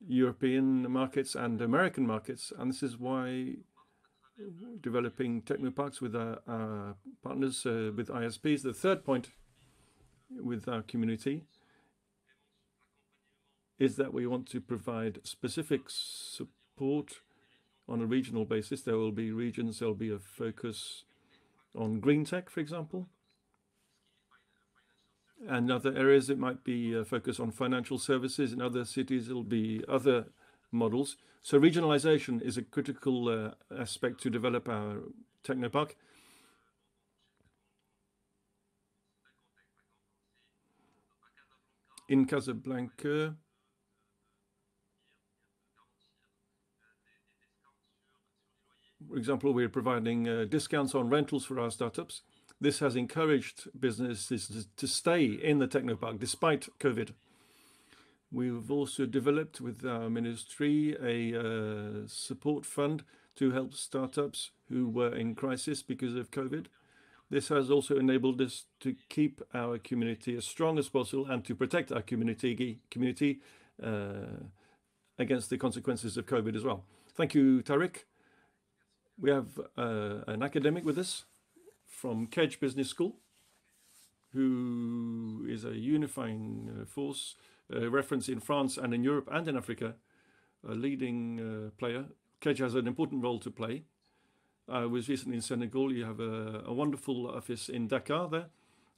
European markets and American markets, and this is why developing technoparks with our partners, with ISPs. The third point with our community is that we want to provide specific support on a regional basis. There will be regions, there will be a focus on green tech, for example. And other areas, it might be a focus on financial services. In other cities, it'll be other models. So regionalization is a critical aspect to develop our technopark. In Casablanca, for example, we're providing discounts on rentals for our startups. This has encouraged businesses to stay in the technopark despite COVID. We've also developed with our ministry a support fund to help startups who were in crisis because of COVID. This has also enabled us to keep our community as strong as possible and to protect our community against the consequences of COVID as well. Thank you, Tariq. We have an academic with us from Kedge Business School, who is a unifying force, reference in France and in Europe and in Africa, a leading player. Kedge has an important role to play. I was recently in Senegal. You have a wonderful office in Dakar there,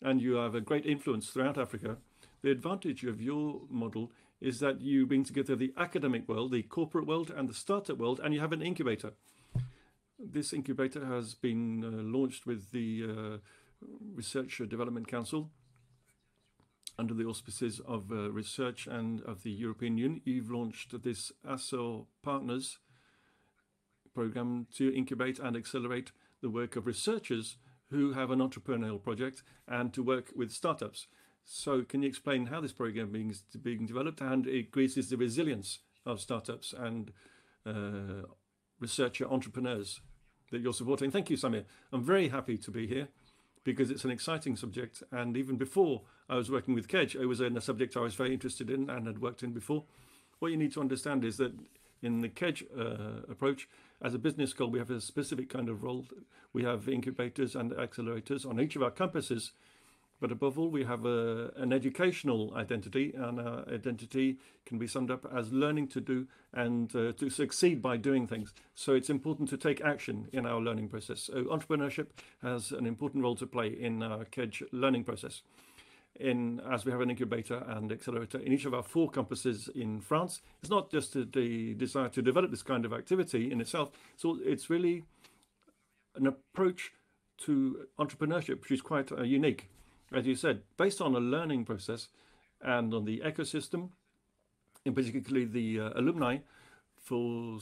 and you have a great influence throughout Africa. The advantage of your model is that you bring together the academic world, the corporate world, and the startup world, and you have an incubator. This incubator has been launched with the Research Development Council under the auspices of research and of the European Union. You've launched this ASSO Partners program to incubate and accelerate the work of researchers who have an entrepreneurial project and to work with startups. So can you explain how this program is being developed and it increases the resilience of startups and researcher entrepreneurs that you're supporting? Thank you, Samir. I'm very happy to be here because it's an exciting subject. And even before I was working with Kedge, it was in a subject I was very interested in and had worked in before. What you need to understand is that in the Kedge approach, as a business school, we have a specific kind of role. We have incubators and accelerators on each of our campuses. But above all, we have an educational identity, and our identity can be summed up as learning to do and to succeed by doing things. So it's important to take action in our learning process. So entrepreneurship has an important role to play in our Kedge learning process. As we have an incubator and accelerator in each of our 4 campuses in France, it's not just the desire to develop this kind of activity in itself. So it's really an approach to entrepreneurship which is quite unique. As you said, based on a learning process and on the ecosystem, in particularly the alumni, for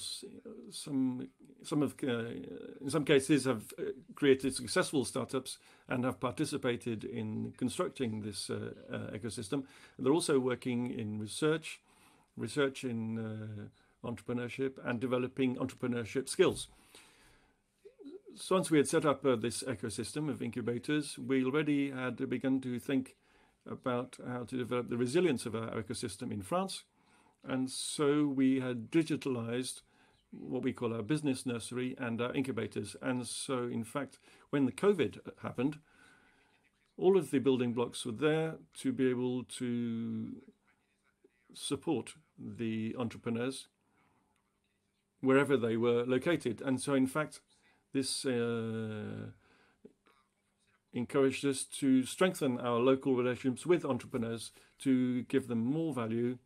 in some cases have created successful startups and have participated in constructing this ecosystem. And they're also working in research in entrepreneurship and developing entrepreneurship skills. So once we had set up this ecosystem of incubators, we already had begun to think about how to develop the resilience of our ecosystem in France. And so we had digitalized what we call our business nursery and our incubators. And so, in fact, when the COVID happened, all of the building blocks were there to be able to support the entrepreneurs wherever they were located. And so, in fact, this encouraged us to strengthen our local relationships with entrepreneurs, to give them more value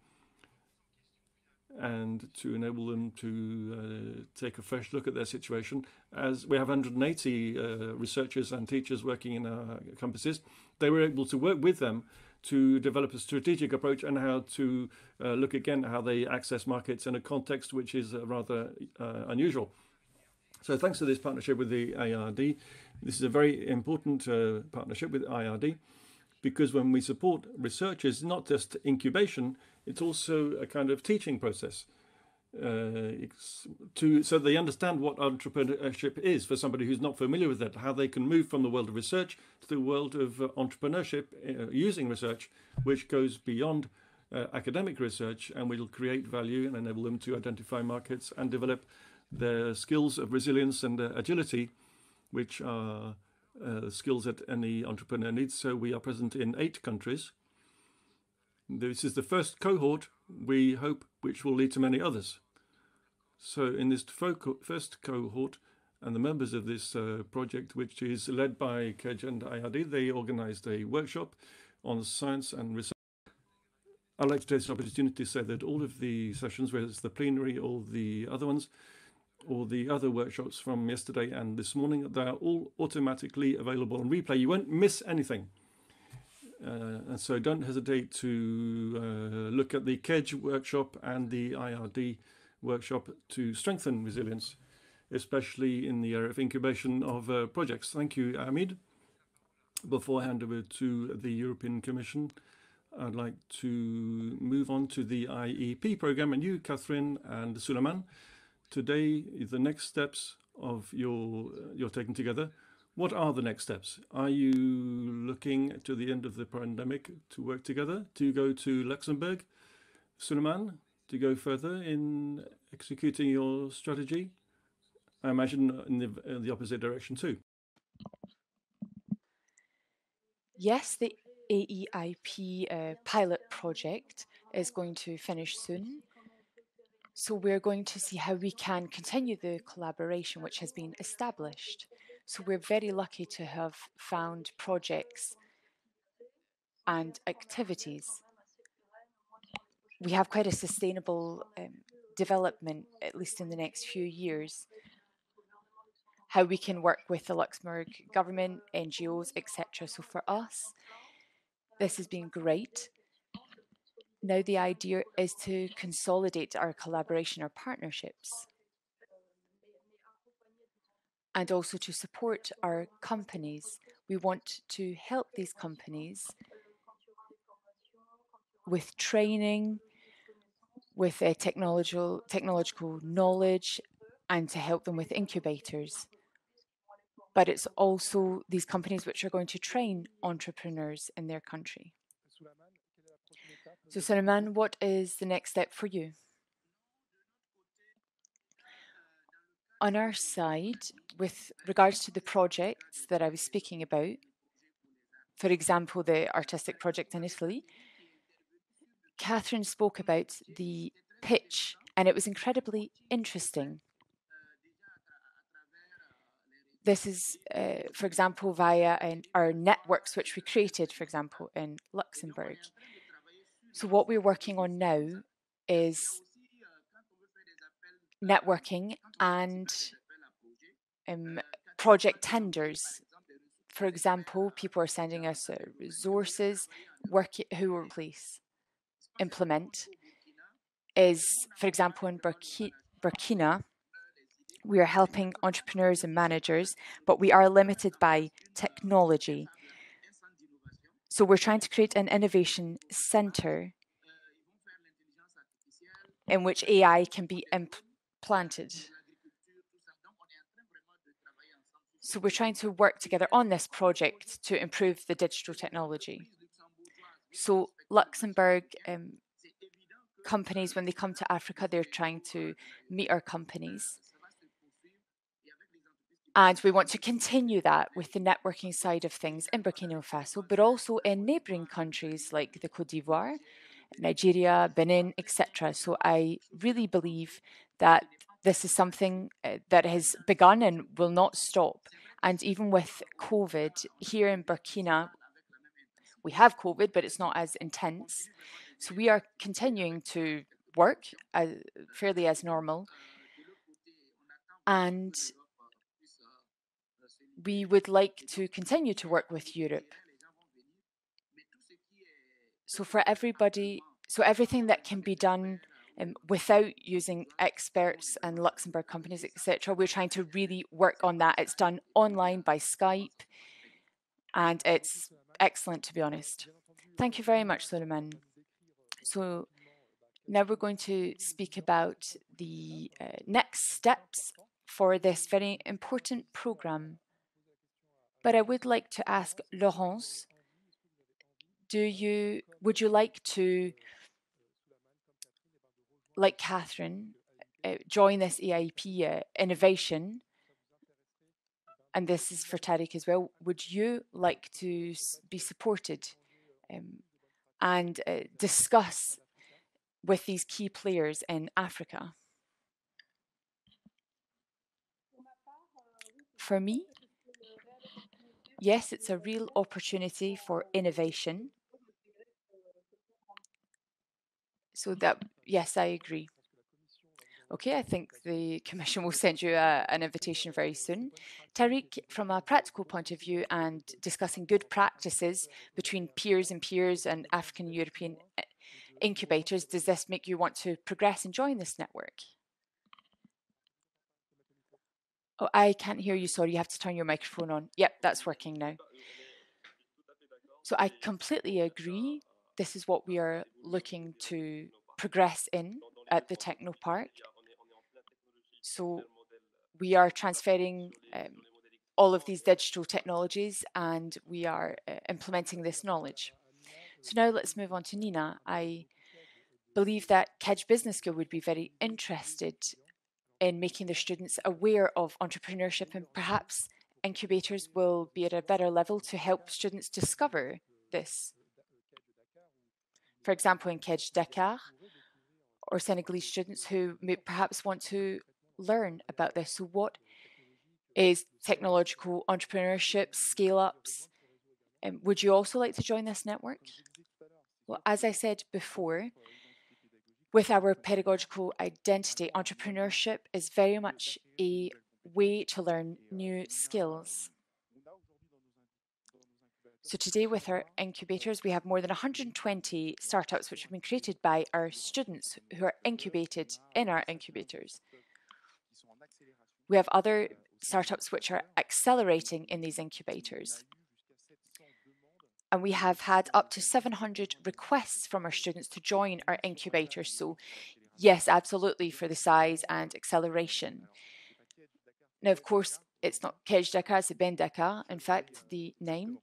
and to enable them to take a fresh look at their situation. As we have 180 researchers and teachers working in our campuses, they were able to work with them to develop a strategic approach and how to look again at how they access markets in a context which is rather unusual. So thanks to this partnership with the IRD, this is a very important partnership with IRD, because when we support researchers, not just incubation, it's also a kind of teaching process so they understand what entrepreneurship is for somebody who's not familiar with it, how they can move from the world of research to the world of entrepreneurship using research, which goes beyond academic research and will create value and enable them to identify markets and develop their skills of resilience and agility, which are skills that any entrepreneur needs. So we are present in 8 countries. This is the first cohort, we hope, which will lead to many others. So in this first cohort, and the members of this project, which is led by KEDGE and IRD, they organized a workshop on science and research. I'd like to take this opportunity to say that all of the sessions, whether it's the plenary or the other ones, or the other workshops from yesterday and this morning, they are all automatically available on replay. You won't miss anything. And so don't hesitate to look at the KEDGE workshop and the IRD workshop to strengthen resilience, especially in the area of incubation of projects. Thank you, Hamid. Before I hand over to the European Commission, I'd like to move on to the IEP program, and you, Catherine and Suleiman. Today, the next steps of you're taking together. What are the next steps? Are you looking to the end of the pandemic to work together, to go to Luxembourg? Suleiman, to go further in executing your strategy? I imagine in the opposite direction too. Yes, the AEIP pilot project is going to finish soon. So we're going to see how we can continue the collaboration which has been established. So we're very lucky to have found projects and activities. We have quite a sustainable development, at least in the next few years, how we can work with the Luxembourg government, NGOs, etc. So for us, this has been great. Now the idea is to consolidate our collaboration, our partnerships, and also to support our companies. We want to help these companies with training, with technological knowledge, and to help them with incubators. But it's also these companies which are going to train entrepreneurs in their country. So Suleiman, what is the next step for you? On our side, with regards to the projects that I was speaking about, for example, the artistic project in Italy, Catherine spoke about the pitch, and it was incredibly interesting. This is, for example, via our networks which we created, for example, in Luxembourg. So what we're working on now is networking and project tenders. For example, people are sending us resources who will please implement. Is, for example, in Burkina, we are helping entrepreneurs and managers, but we are limited by technology. So we're trying to create an innovation center in which AI can be implanted. So we're trying to work together on this project to improve the digital technology. So Luxembourg companies, when they come to Africa, they're trying to meet our companies. And we want to continue that with the networking side of things in Burkina Faso, but also in neighboring countries like the Côte d'Ivoire, Nigeria, Benin, etc. So I really believe that this is something that has begun and will not stop. And even with COVID here in Burkina, we have COVID, but it's not as intense. So we are continuing to work fairly as normal. And we would like to continue to work with Europe. So for everybody, so everything that can be done without using experts and Luxembourg companies, etc., we're trying to really work on that. It's done online by Skype, and it's excellent, to be honest. Thank you very much, Suleiman. So now we're going to speak about the next steps for this very important program. But I would like to ask Laurence, would you like to, like Catherine, join this EIP innovation? And this is for Tariq as well. Would you like to be supported and discuss with these key players in Africa? For me, yes, it's a real opportunity for innovation. So that, yes, I agree. Okay, I think the Commission will send you an invitation very soon. Tariq, from a practical point of view and discussing good practices between peers and African European incubators, does this make you want to progress and join this network? Oh, I can't hear you, sorry, you have to turn your microphone on. Yep, that's working now. So I completely agree. This is what we are looking to progress in at the Technopark. So we are transferring all of these digital technologies and we are implementing this knowledge. So now let's move on to Nina. I believe that Kedge Business School would be very interested in making their students aware of entrepreneurship, and perhaps incubators will be at a better level to help students discover this. For example, in Kedge Dakar, or Senegalese students who may perhaps want to learn about this. So what is technological entrepreneurship, scale-ups? Would you also like to join this network? Well, as I said before, with our pedagogical identity, entrepreneurship is very much a way to learn new skills. So today with our incubators, we have more than 120 startups which have been created by our students who are incubated in our incubators. We have other startups which are accelerating in these incubators. And we have had up to 700 requests from our students to join our incubators. So yes, absolutely, for the size and acceleration. Now, of course, it's not Kedge Dakar, it's Ben Dakar, in fact, the name.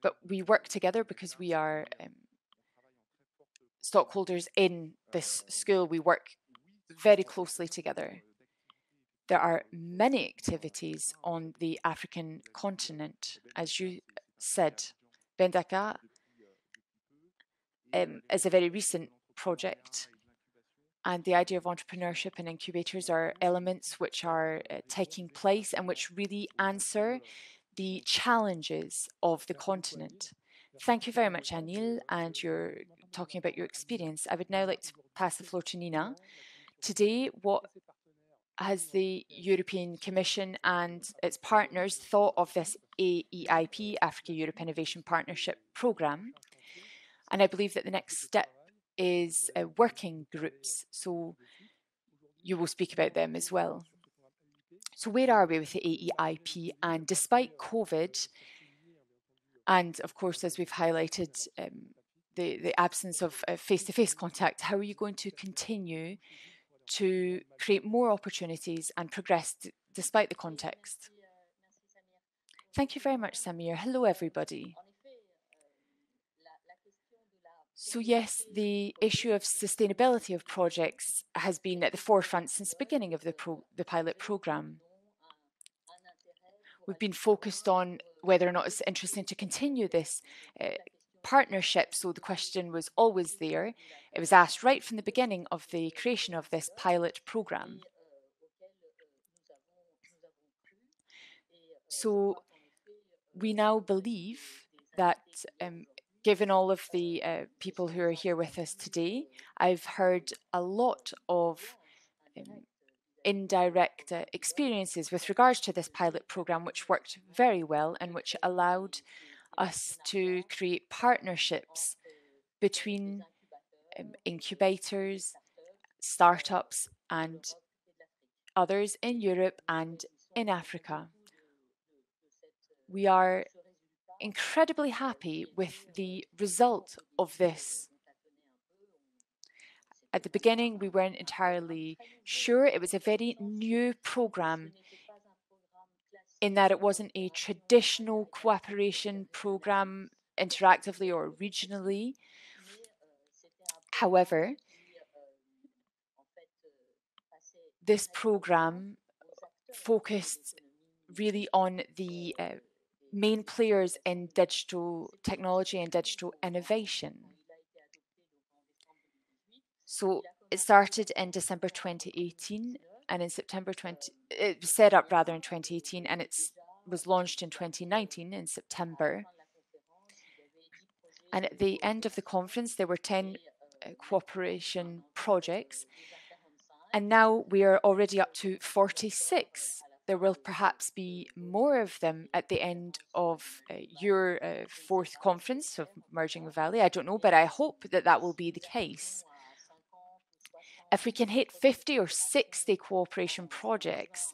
But we work together because we are stockholders in this school. We work very closely together. There are many activities on the African continent, as you said. Ben Dakar is a very recent project, and the idea of entrepreneurship and incubators are elements which are taking place and which really answer the challenges of the continent. Thank you very much, Anil, and you're talking about your experience. I would now like to pass the floor to Nina. Today, what has the European Commission and its partners thought of this AEIP, Africa-Europe Innovation Partnership Programme? And I believe that the next step is working groups, so you will speak about them as well. So where are we with the AEIP? And despite COVID, and of course, as we've highlighted, the absence of face-to-face contact, how are you going to continue to create more opportunities and progress despite the context. Thank you very much, Samir. Hello, everybody. So yes, the issue of sustainability of projects has been at the forefront since the beginning of the pilot programme. We've been focused on whether or not it's interesting to continue this partnership, so the question was always there. It was asked right from the beginning of the creation of this pilot programme. So we now believe that given all of the people who are here with us today, I've heard a lot of indirect experiences with regards to this pilot programme, which worked very well and which allowed us to create partnerships between incubators, startups, and others in Europe and in Africa. We are incredibly happy with the result of this. At the beginning, we weren't entirely sure. It was a very new programme in that it wasn't a traditional cooperation programme interactively or regionally. However, this programme focused really on the main players in digital technology and digital innovation. So it started in December 2018, and in September it was set up rather in 2018, and it was launched in 2019 in September. And at the end of the conference, there were 10 cooperation projects, and now we are already up to 46. There will perhaps be more of them at the end of your fourth conference of Merging with Valley. I don't know, but I hope that that will be the case. If we can hit 50 or 60 cooperation projects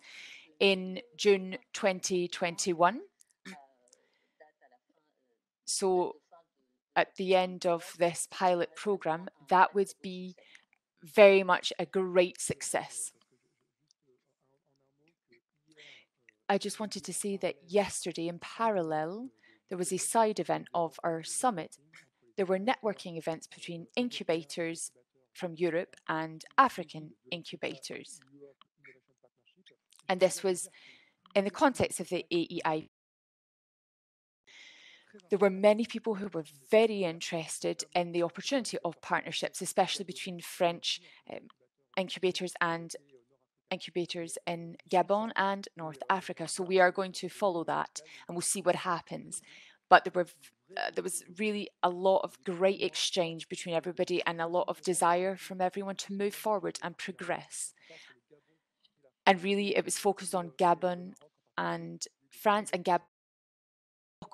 in June 2021, so at the end of this pilot programme, that would be very much a great success. I just wanted to say that yesterday, in parallel, there was a side event of our summit. There were networking events between incubators from Europe and African incubators. And this was in the context of the AEI. There were many people who were very interested in the opportunity of partnerships, especially between French incubators and incubators in Gabon and North Africa. So we are going to follow that and we'll see what happens. But there was really a lot of great exchange between everybody and a lot of desire from everyone to move forward and progress. And really it was focused on Gabon and France and Gabon.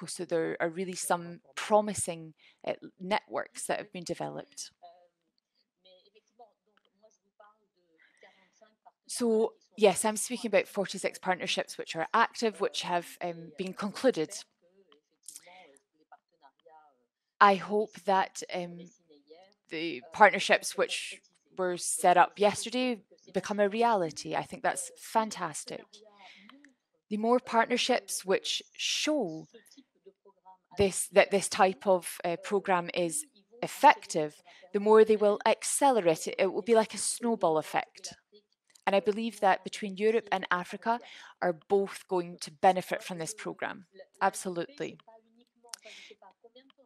So there are really some promising networks that have been developed. So yes, I'm speaking about 46 partnerships which are active, which have been concluded. I hope that the partnerships which were set up yesterday become a reality. I think that's fantastic. The more partnerships which show that this type of programme is effective, the more they will accelerate it. It will be like a snowball effect. And I believe that between Europe and Africa are both going to benefit from this programme. Absolutely.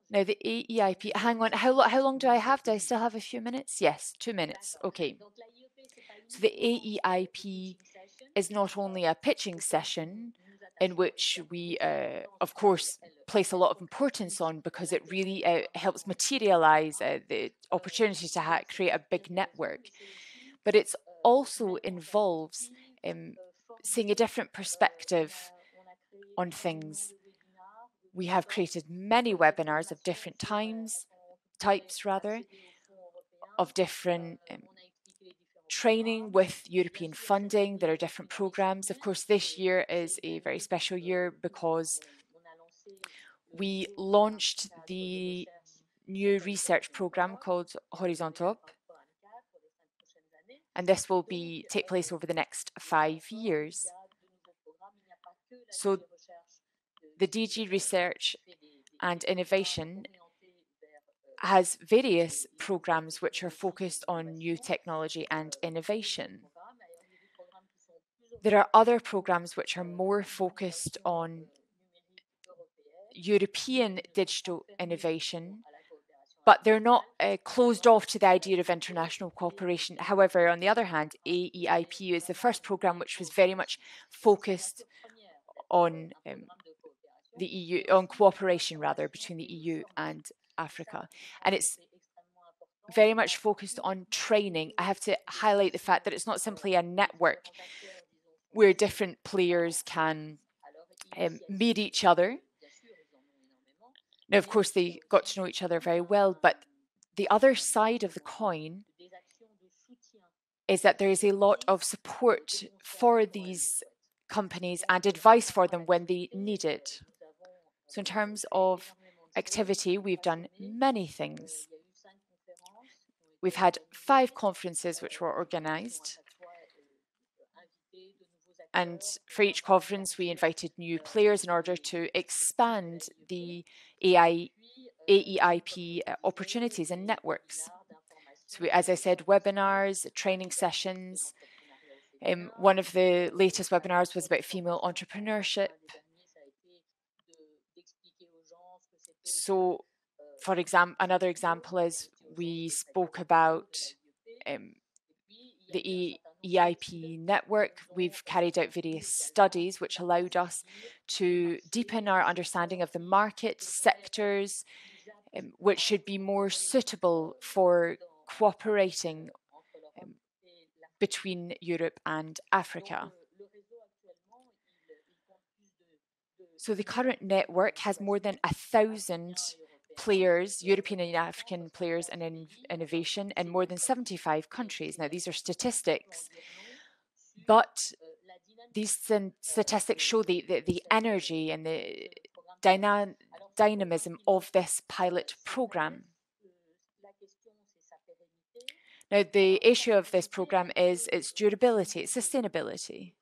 Now the AEIP, hang on, how long do I have? Do I still have a few minutes? Yes, 2 minutes. Okay. So the AEIP is not only a pitching session in which we, of course, place a lot of importance on because it really helps materialize the opportunity to create a big network. But it also involves seeing a different perspective on things. We have created many webinars of different types, of different training with European funding. There are different programs. Of course, this year is a very special year because we launched the new research program called Horizon Europe, and this will take place over the next 5 years. So the DG Research and Innovation has various programs which are focused on new technology and innovation. There are other programs which are more focused on European digital innovation, but they're not closed off to the idea of international cooperation. However, on the other hand, AEIPU is the first program which was very much focused on the EU, on cooperation rather, between the EU and Africa. And it's very much focused on training. I have to highlight the fact that it's not simply a network where different players can meet each other. Now, of course, they got to know each other very well, but the other side of the coin is that there is a lot of support for these companies and advice for them when they need it. So in terms of activity, we've done many things. We've had 5 conferences which were organized. And for each conference, we invited new players in order to expand the AEIP opportunities and networks. So as I said, webinars, training sessions. One of the latest webinars was about female entrepreneurship. So, for example, another example is we spoke about the EIP network. We've carried out various studies which allowed us to deepen our understanding of the market sectors, which should be more suitable for cooperating between Europe and Africa. So the current network has more than 1,000 players, European and African players in innovation in more than 75 countries. Now, these are statistics, but these statistics show the energy and the dynamism of this pilot program. Now, the issue of this program is its durability, its sustainability.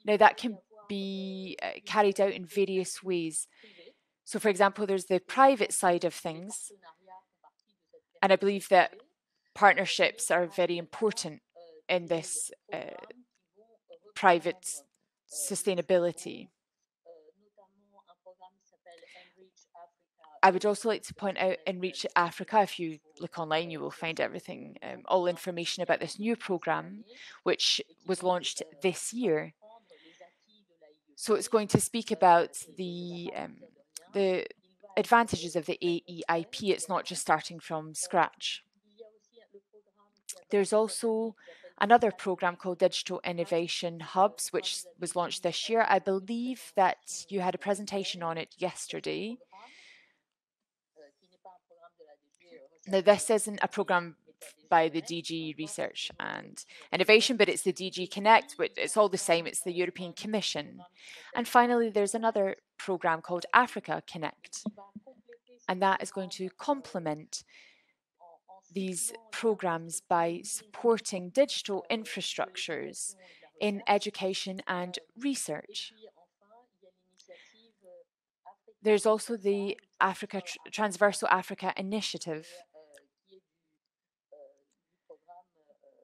Now, that can be carried out in various ways. So, for example, there's the private side of things, and I believe that partnerships are very important in this private sustainability. I would also like to point out Enrich Africa. If you look online, you will find everything, all information about this new program, which was launched this year. So it's going to speak about the advantages of the AEIP. It's not just starting from scratch. There's also another program called Digital Innovation Hubs, which was launched this year. I believe that you had a presentation on it yesterday. Now, this isn't a program by the DG Research and Innovation, but it's the DG Connect, but it's all the same, it's the European Commission. And finally, there's another program called Africa Connect, and that is going to complement these programs by supporting digital infrastructures in education and research. There's also the Transversal Africa Initiative.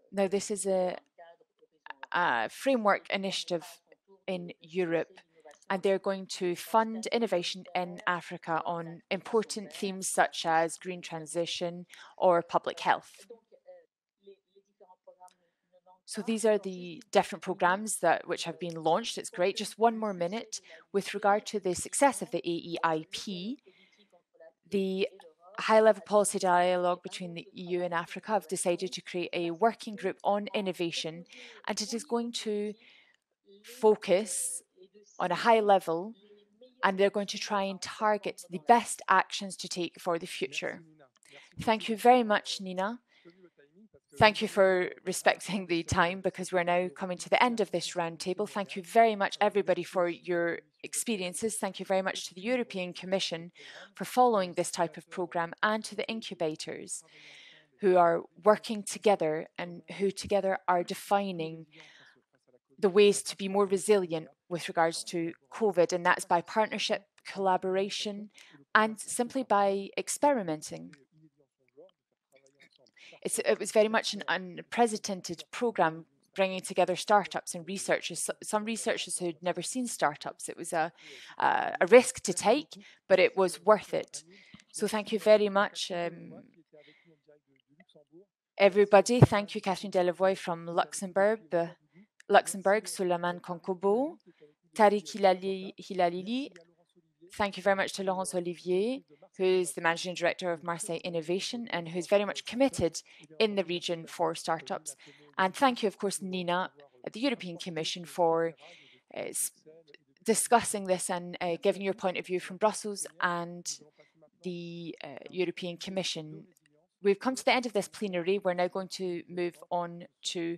Now, this is a framework initiative in Europe, and they're going to fund innovation in Africa on important themes such as green transition or public health. So these are the different programs which have been launched. It's great. Just one more minute. With regard to the success of the AEIP, the high-level policy dialogue between the EU and Africa have decided to create a working group on innovation, and it is going to focus on a high level, and they're going to try and target the best actions to take for the future. Thank you very much, Nina. Thank you for respecting the time, because we're now coming to the end of this roundtable. Thank you very much, everybody, for your experiences. Thank you very much to the European Commission for following this type of programme, and to the incubators who are working together and who together are defining the ways to be more resilient with regards to COVID, and that's by partnership, collaboration, and simply by experimenting. It was very much an unprecedented programme, bringing together startups and researchers, some researchers who'd never seen startups. It was a risk to take, but it was worth it. So thank you very much, everybody. Thank you, Catherine Delavoye from Luxembourg, Suleiman Konkobo, Tariq Hilalili. Thank you very much to Laurence Olivier, who's the Managing Director of Marseille Innovation and who's very much committed in the region for startups. And thank you, of course, Nina at the European Commission for discussing this and giving your point of view from Brussels and the European Commission. We've come to the end of this plenary. We're now going to move on to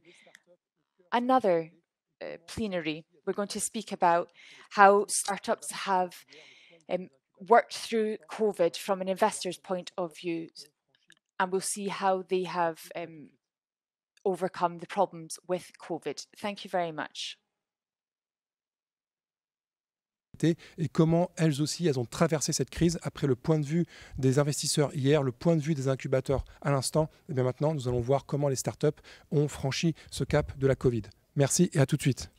another plenary. We're going to speak about how startups have worked through COVID from an investor's point of view, and we'll see how they have overcome the problems with COVID. Thank you very much. Et comment elles aussi, elles ont traversé cette crise après le point de vue des investisseurs hier, le point de vue des incubateurs à l'instant. Et bien maintenant, nous allons voir comment les startups ont franchi ce cap de la Covid. Merci et à tout de suite.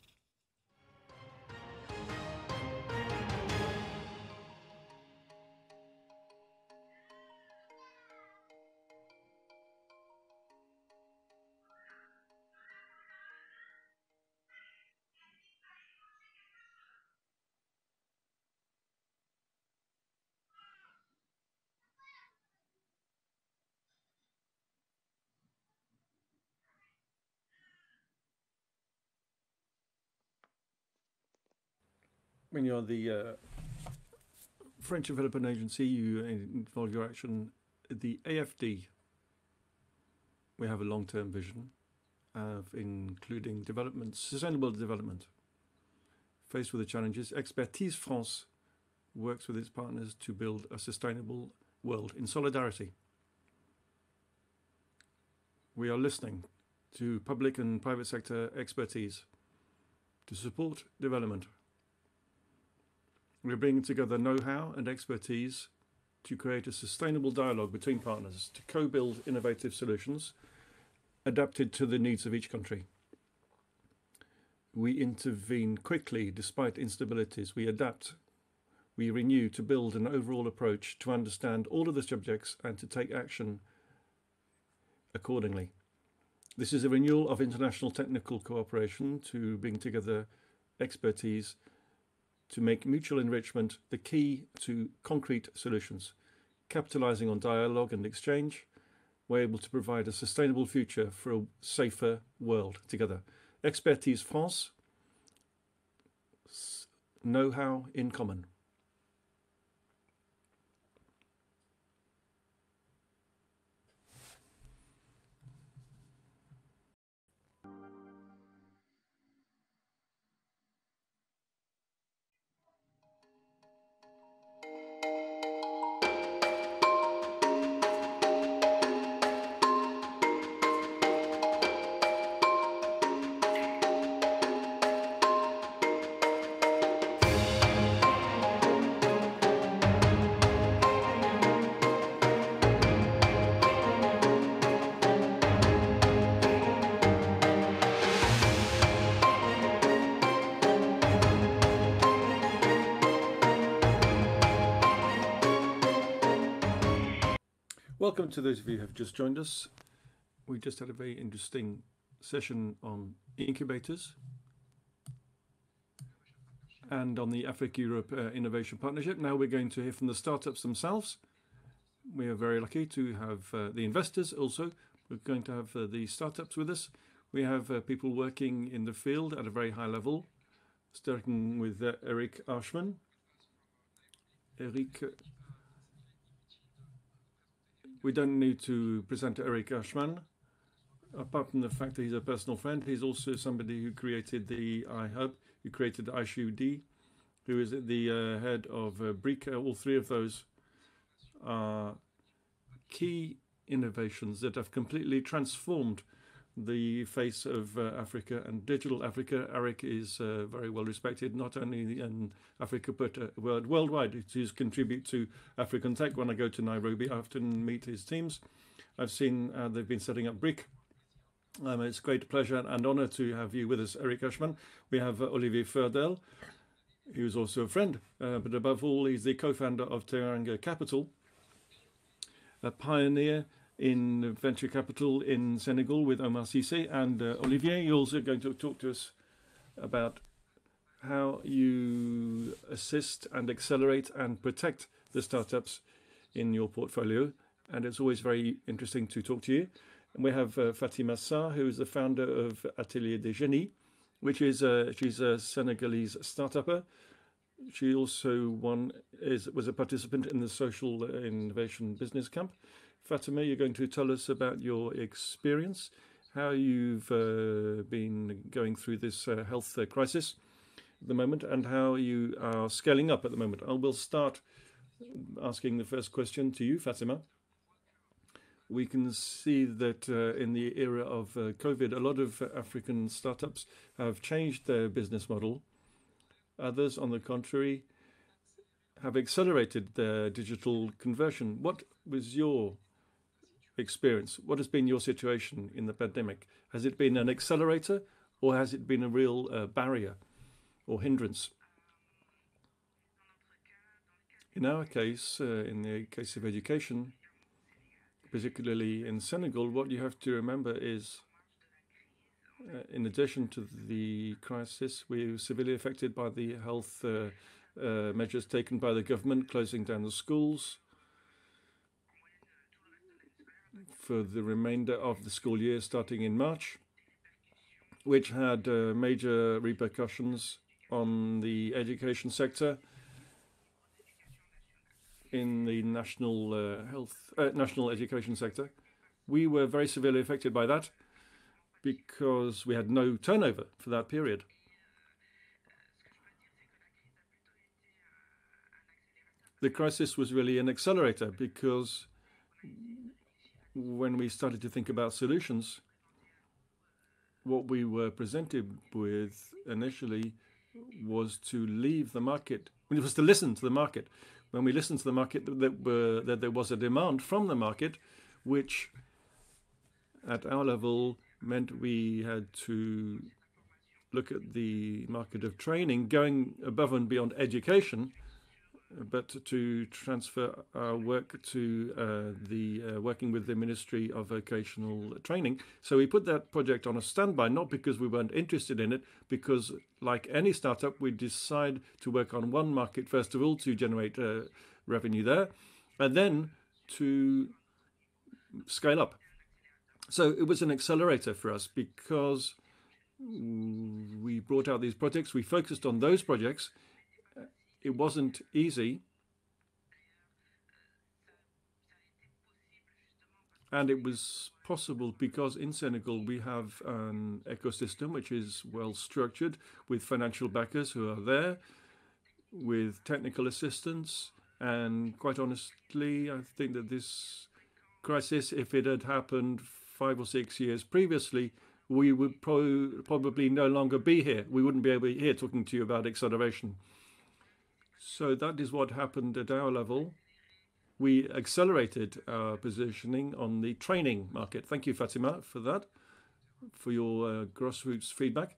When you're the French Development Agency, you involve your action at the AFD. We have a long-term vision of including development, sustainable development. Faced with the challenges, Expertise France works with its partners to build a sustainable world in solidarity. We are listening to public and private sector expertise to support development. We're bringing together know-how and expertise to create a sustainable dialogue between partners to co-build innovative solutions adapted to the needs of each country. We intervene quickly despite instabilities. We adapt. We renew to build an overall approach to understand all of the subjects and to take action accordingly. This is a renewal of international technical cooperation to bring together expertise to make mutual enrichment the key to concrete solutions. Capitalizing on dialogue and exchange, we're able to provide a sustainable future for a safer world together. Expertise France, know-how in common. Welcome to those of you who have just joined us. We just had a very interesting session on incubators and on the Africa-Europe Innovation Partnership. Now we're going to hear from the startups themselves. We are very lucky to have the investors also. We're going to have the startups with us. We have people working in the field at a very high level, starting with Eric Ashman. Eric, we don't need to present Eric Ashman. Apart from the fact that he's a personal friend, he's also somebody who created the iHub, who created the iShoe, who is the head of BRIC. All three of those are key innovations that have completely transformed the face of Africa and digital Africa. Eric is very well respected, not only in Africa, but worldwide. His contribute to African tech. When I go to Nairobi, I often meet his teams. I've seen they've been setting up BRIC. It's a great pleasure and honor to have you with us, Eric Hirschman. We have Olivier Ferdel, who's also a friend, but above all, he's the co-founder of Teranga Capital, a pioneer in venture capital in Senegal with Omar Cissé. And Olivier, you're also going to talk to us about how you assist and accelerate and protect the startups in your portfolio. And it's always very interesting to talk to you. And we have Fatima Sarr, who is the founder of Atelier des Génies, which is she's a Senegalese startupper. She also was a participant in the Social Innovation Business Camp. Fatima, you're going to tell us about your experience, how you've been going through this health crisis at the moment, and how you are scaling up at the moment. I will start asking the first question to you, Fatima. We can see that in the era of COVID, a lot of African startups have changed their business model. Others, on the contrary, have accelerated their digital conversion. What was your experience? What has been your situation in the pandemic? Has it been an accelerator or has it been a real barrier or hindrance? In our case, in the case of education, particularly in Senegal, what you have to remember is, in addition to the crisis, we were severely affected by the health measures taken by the government, closing down the schools for the remainder of the school year starting in March, which had major repercussions on the education sector in the national national education sector. We were very severely affected by that because we had no turnover for that period. The crisis was really an accelerator because when we started to think about solutions, what we were presented with initially was to leave the market. It was to listen to the market. When we listened to the market, that there was a demand from the market, which at our level meant we had to look at the market of training, going above and beyond education, but to transfer our work to working with the Ministry of Vocational Training. So we put that project on a standby, not because we weren't interested in it, because like any startup, we decide to work on one market, first of all, to generate revenue there, and then to scale up. So it was an accelerator for us because we brought out these projects, we focused on those projects. It wasn't easy, and it was possible because in Senegal we have an ecosystem which is well structured with financial backers who are there, with technical assistance, and quite honestly, I think that this crisis, if it had happened 5 or 6 years previously, we would probably no longer be here. We wouldn't be able to be here talking to you about acceleration. So that is what happened at our level. We accelerated our positioning on the training market. Thank you, Fatima, for that, for your grassroots feedback.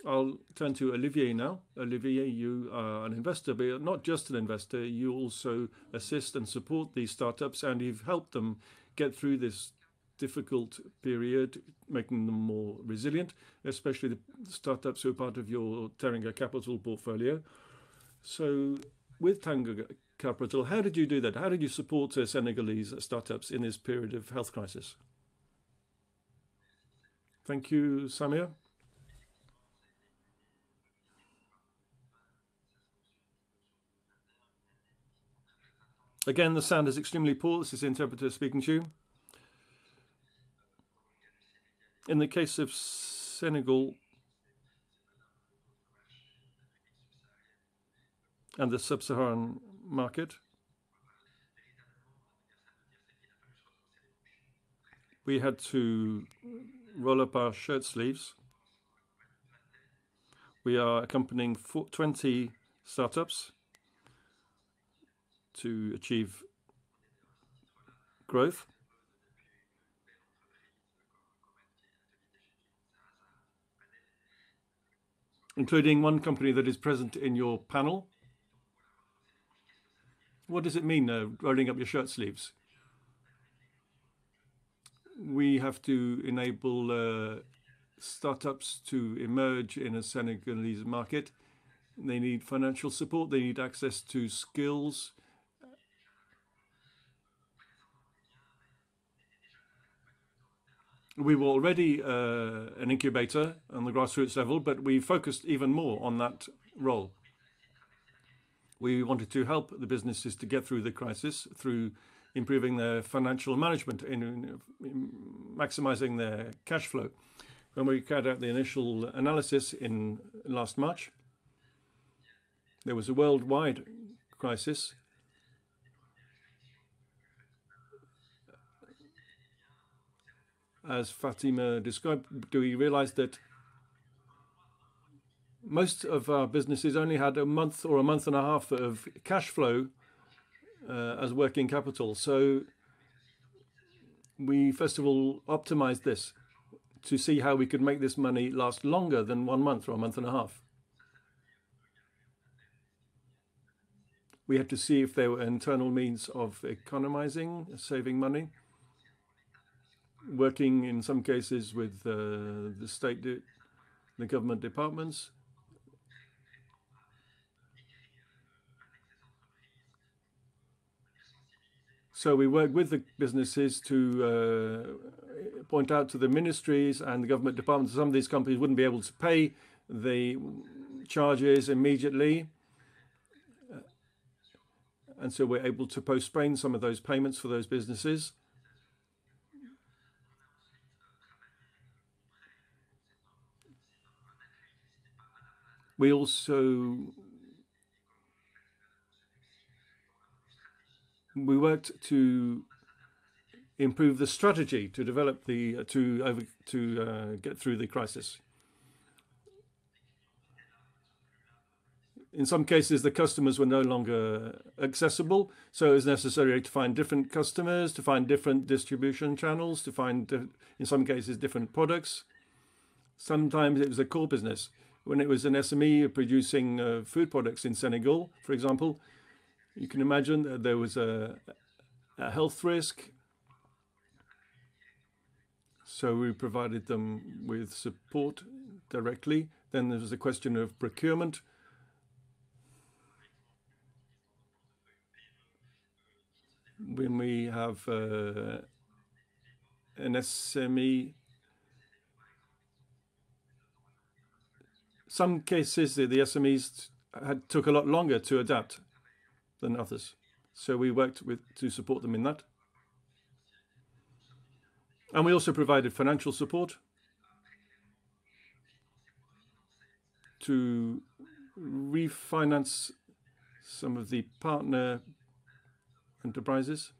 I'll turn to Olivier now. Olivier, you are an investor, but you're not just an investor. You also assist and support these startups, and you've helped them get through this difficult period, making them more resilient, especially the startups who are part of your Teranga Capital portfolio. So with Teranga Capital, how did you do that? How did you support Senegalese startups in this period of health crisis? Thank you, Samir. Again, the sound is extremely poor. This is the interpreter speaking to you. In the case of Senegal and the sub-Saharan market, we had to roll up our shirt sleeves. We are accompanying 20 startups to achieve growth. Including one company that is present in your panel. What does it mean, rolling up your shirt sleeves? We have to enable startups to emerge in a Senegalese market. They need financial support, they need access to skills. We were already an incubator on the grassroots level, but we focused even more on that role. We wanted to help the businesses to get through the crisis through improving their financial management, in maximizing their cash flow. When we carried out the initial analysis in last March, there was a worldwide crisis. As Fatima described, we realized that most of our businesses only had a month or a month and a half of cash flow as working capital. So we first of all optimized this to see how we could make this money last longer than 1 month or a month and a half. We had to see if there were internal means of economizing, saving money, working in some cases with the state, the government departments. So we work with the businesses to point out to the ministries and the government departments some of these companies wouldn't be able to pay the charges immediately. And so we're able to postpone some of those payments for those businesses. We also worked to improve the strategy to develop the to get through the crisis. In some cases, the customers were no longer accessible, so it was necessary to find different customers, to find different distribution channels, to find, in some cases, different products. Sometimes it was a core business. When it was an SME producing food products in Senegal, for example, you can imagine that there was a health risk. So we provided them with support directly. Then there was a question of procurement. When we have an SME, some cases the SMEs took a lot longer to adapt than others. So we worked to support them in that. And we also provided financial support to refinance some of the partner enterprises.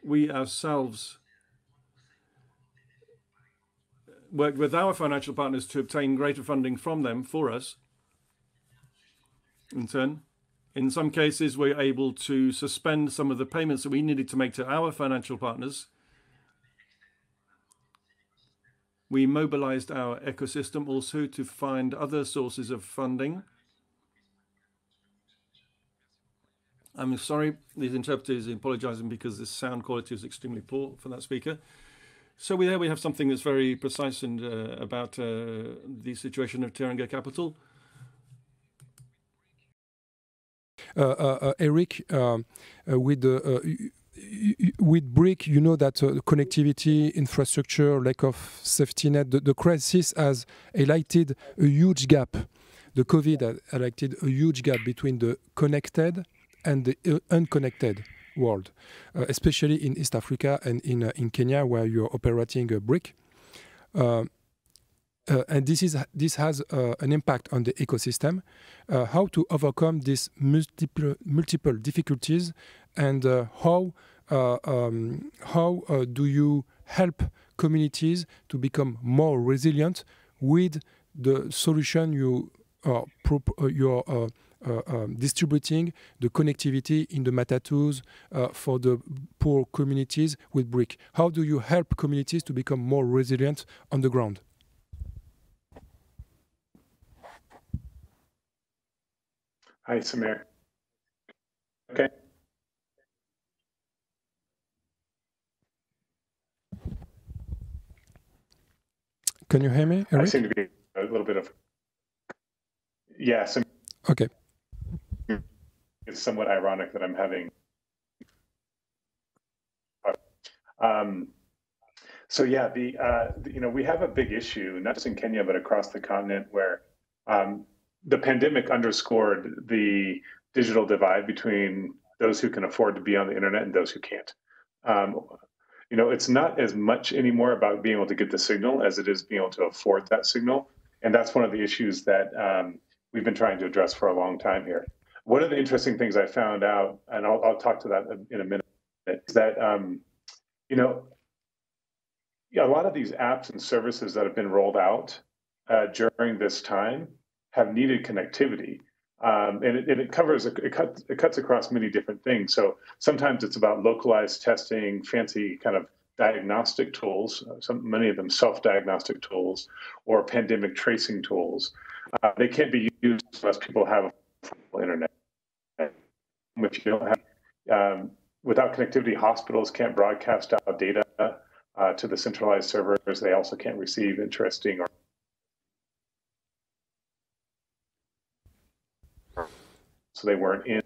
We ourselves worked with our financial partners to obtain greater funding from them for us. In turn, in some cases, we're able to suspend some of the payments that we needed to make to our financial partners. We mobilized our ecosystem also to find other sources of funding. I'm sorry, these interpreters are apologizing because the sound quality is extremely poor for that speaker. So there we have something that's very precise and about the situation of Teranga Capital. Eric, with BRIC, you know that connectivity, infrastructure, lack of safety net, the crisis has highlighted a huge gap. The COVID has highlighted a huge gap between the connected and the unconnected world, especially in East Africa and in Kenya, where you're operating a BRIC. And this has an impact on the ecosystem. How to overcome these multiple difficulties, and how do you help communities to become more resilient with the solution you are distributing, the connectivity in the matatus for the poor communities with BRIC? How do you help communities to become more resilient on the ground? Hi, Samir. Okay. Can you hear me, Eric? I seem to be a little bit of... Yes. Okay. It's somewhat ironic that I'm having... So yeah, we have a big issue, not just in Kenya, but across the continent, where the pandemic underscored the digital divide between those who can afford to be on the internet and those who can't. It's not as much anymore about being able to get the signal as it is being able to afford that signal. And that's one of the issues that we've been trying to address for a long time here. One of the interesting things I found out, and I'll talk to that in a minute, is that, a lot of these apps and services that have been rolled out during this time have needed connectivity. And it cuts across many different things. So sometimes it's about localized testing, fancy kind of diagnostic tools, many of them self-diagnostic tools, or pandemic tracing tools. They can't be used unless people have a full internet. If you don't have, without connectivity, hospitals can't broadcast out data to the centralized servers. They also can't receive interesting or so they weren't in.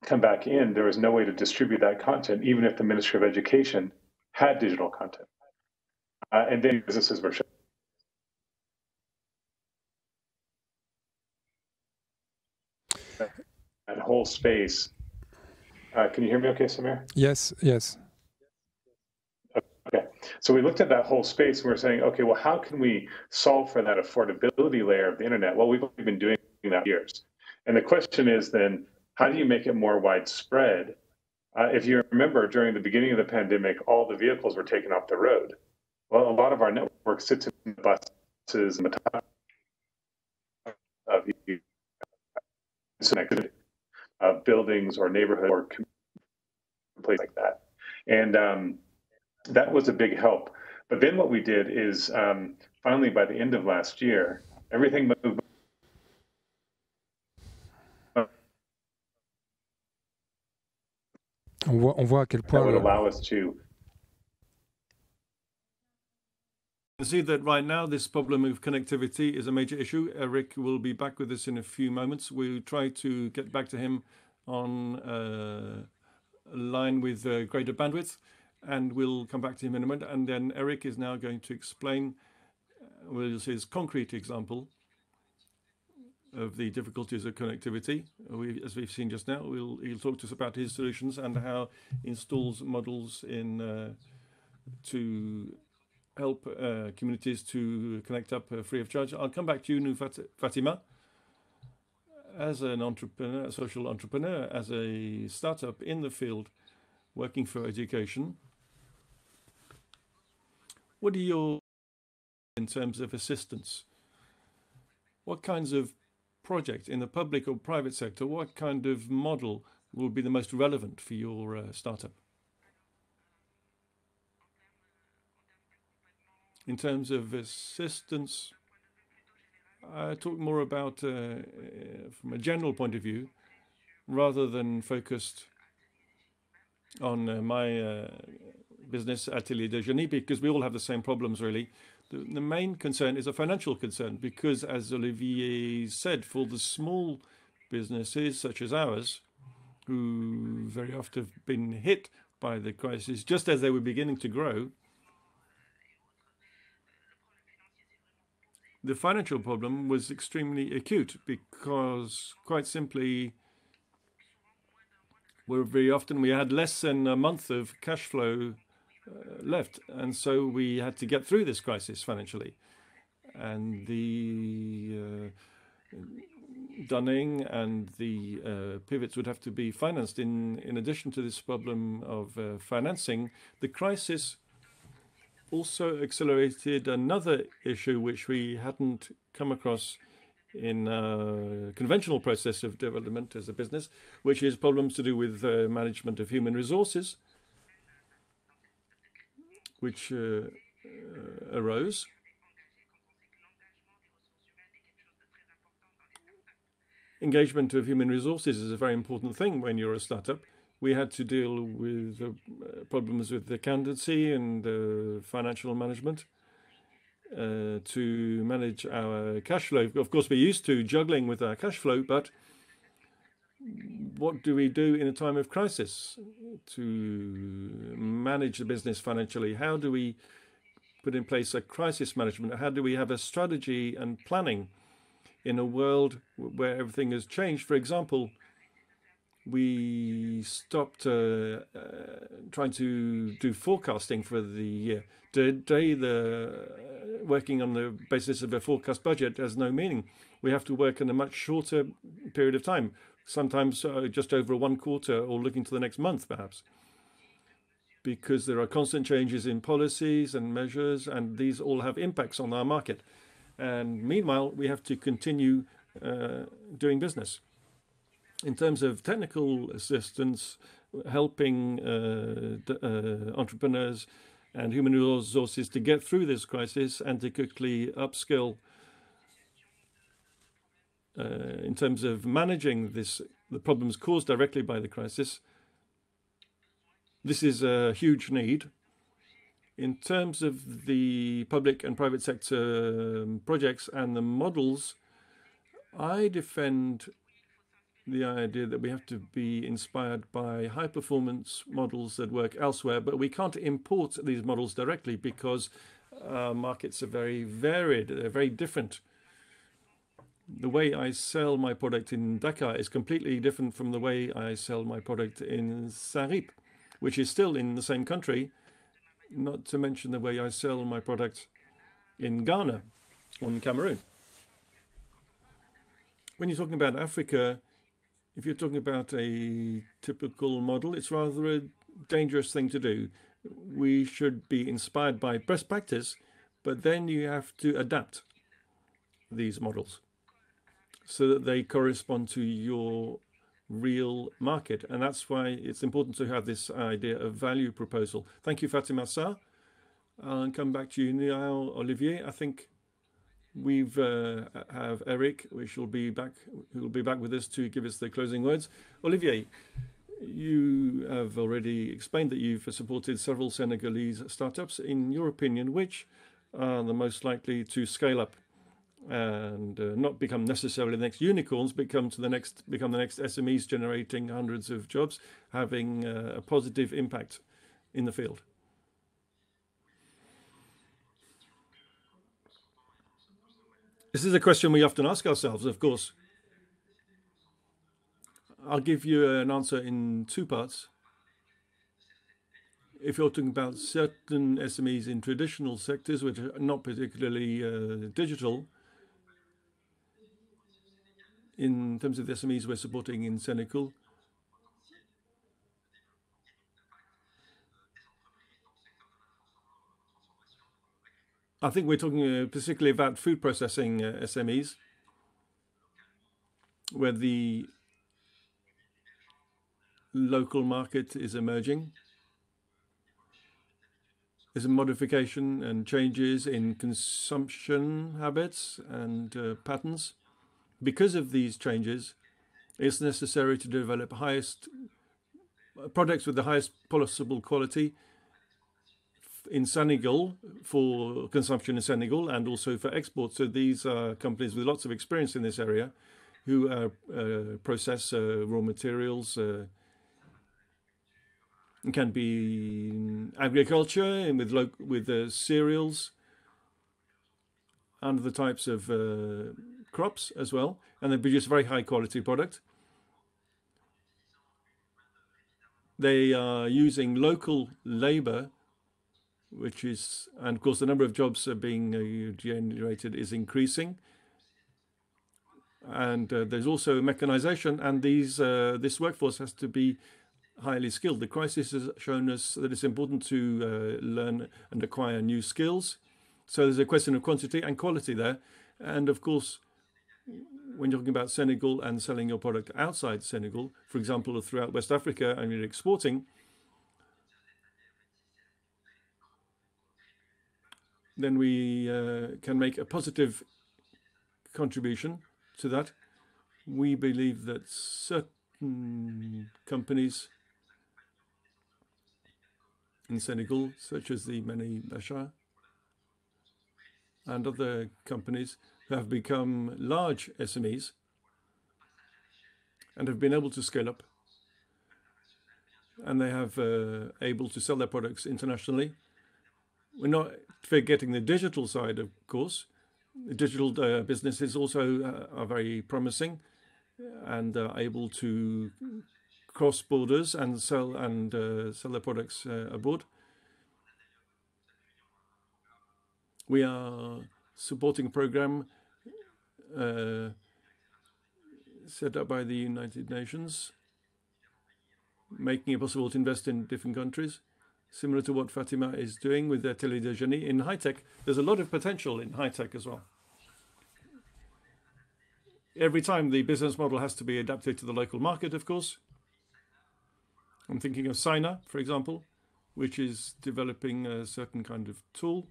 Come back in, there was no way to distribute that content, even if the Ministry of Education had digital content. And then businesses were shut. That whole space. Can you hear me okay, Samir? Yes, yes. Okay, so we looked at that whole space and we're saying, okay, well, how can we solve for that affordability layer of the internet? Well, we've been doing that for years. And the question is then, how do you make it more widespread? If you remember, during the beginning of the pandemic, all the vehicles were taken off the road. Well, a lot of our network sits in the buses and the top of the connectivity of buildings or neighborhood or place like that. And that was a big help. But then what we did is finally by the end of last year, everything moved. On voit à quel point that would allow us to see that right now this problem of connectivity is a major issue. Eric will be back with us in a few moments. We'll try to get back to him on a line with greater bandwidth, and we'll come back to him in a moment. And then Eric is now going to explain his concrete example of the difficulties of connectivity. As we've seen just now, he'll talk to us about his solutions and how he installs models in to help communities to connect up free of charge. I'll come back to you, Fatima. As an entrepreneur, a social entrepreneur, as a startup in the field working for education, what are your in terms of assistance? What kinds of project in the public or private sector, what kind of model will be the most relevant for your startup? In terms of assistance, I talk more about from a general point of view, rather than focused on my business, Atelier de Génie, because we all have the same problems, really. The main concern is a financial concern, because, as Olivier said, for the small businesses such as ours, who very often have been hit by the crisis just as they were beginning to grow, the financial problem was extremely acute, because quite simply, very often we had less than a month of cash flow left, and so we had to get through this crisis financially. And Dunning and the pivots would have to be financed. In addition to this problem of financing, the crisis also accelerated another issue which we hadn't come across in a conventional process of development as a business, which is problems to do with management of human resources, which arose. Engagement of human resources is a very important thing when you're a startup. We had to deal with problems with accountancy and financial management to manage our cash flow. Of course, we're used to juggling with our cash flow, but what do we do in a time of crisis to manage the business financially? How do we put in place a crisis management? How do we have a strategy and planning in a world where everything has changed? For example, we stopped trying to do forecasting for the year. Today, working on the basis of a forecast budget has no meaning. We have to work in a much shorter period of time, sometimes just over 1 quarter or looking to the next month, perhaps, because there are constant changes in policies and measures, and these all have impacts on our market. And meanwhile, we have to continue doing business. In terms of technical assistance, helping entrepreneurs and human resources to get through this crisis and to quickly upskill in terms of managing the problems caused directly by the crisis, this is a huge need. In terms of the public and private sector projects and the models, I defend the idea that we have to be inspired by high-performance models that work elsewhere, but we can't import these models directly because markets are very varied, they're very different. The way I sell my product in Dakar is completely different from the way I sell my product in Saint-Ripe, which is still in the same country, not to mention the way I sell my product in Ghana or in Cameroon. When you're talking about Africa, if you're talking about a typical model, it's rather a dangerous thing to do. We should be inspired by best practice, but then you have to adapt these models so that they correspond to your real market. And that's why it's important to have this idea of value proposal. Thank you, Fatima Sarr. I'll come back to you now, Olivier. I think we've have Eric, who will be back with us to give us the closing words. Olivier, you have already explained that you've supported several Senegalese startups. In your opinion, which are the most likely to scale up and not become necessarily the next unicorns, become the next SMEs generating hundreds of jobs, having a positive impact in the field? This is a question we often ask ourselves, of course. I'll give you an answer in 2 parts. If you're talking about certain SMEs in traditional sectors, which are not particularly digital, in terms of the SMEs we're supporting in Senegal, I think we're talking particularly about food processing SMEs, where the local market is emerging. There's a modification and changes in consumption habits and patterns. Because of these changes, it's necessary to develop products with the highest possible quality in Senegal for consumption in Senegal and also for export. So these are companies with lots of experience in this area who process raw materials. It can be in agriculture and with cereals and the types of crops as well, and they produce very high quality product. They are using local labor, and of course the number of jobs being generated is increasing. And there's also mechanization, and this workforce has to be highly skilled. The crisis has shown us that it's important to learn and acquire new skills. So there's a question of quantity and quality there. And of course, when you're talking about Senegal and selling your product outside Senegal, for example, throughout West Africa, and you're exporting, then we can make a positive contribution to that. We believe that certain companies in Senegal, such as the Mani Bachar and other companies, have become large SMEs and have been able to scale up, and they have able to sell their products internationally. We're not forgetting the digital side, of course. The digital businesses also are very promising and are able to cross borders and sell their products abroad. We are supporting a program set up by the United Nations, making it possible to invest in different countries, similar to what Fatima is doing with Atelier de Génie. In high-tech, there's a lot of potential in high-tech as well. Every time the business model has to be adapted to the local market, of course. I'm thinking of Sina, for example, which is developing a certain kind of tool.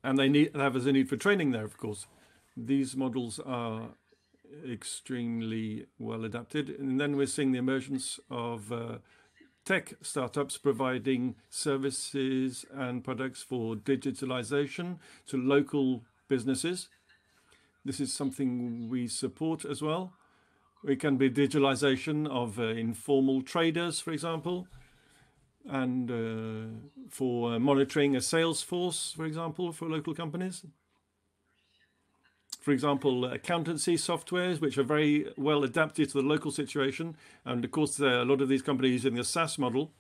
And they have a need for training there, of course. These models are extremely well adapted. And then we're seeing the emergence of tech startups providing services and products for digitalization to local businesses. This is something we support as well. It can be digitalization of informal traders, for example, and for monitoring a sales force, for example, for local companies. For example, accountancy softwares, which are very well adapted to the local situation. And of course, a lot of these companies using the SaaS model.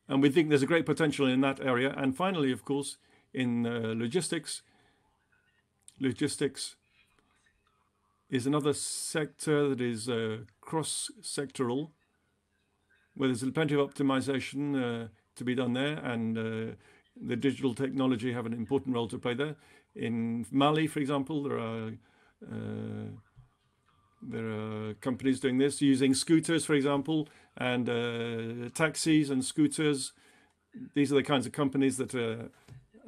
And we think there's a great potential in that area. And finally, of course, in logistics. Logistics is another sector that is cross-sectoral, where there's plenty of optimization to be done there, and the digital technology have an important role to play there. In Mali, for example, there are companies doing this, using scooters, for example, and taxis and scooters. These are the kinds of companies that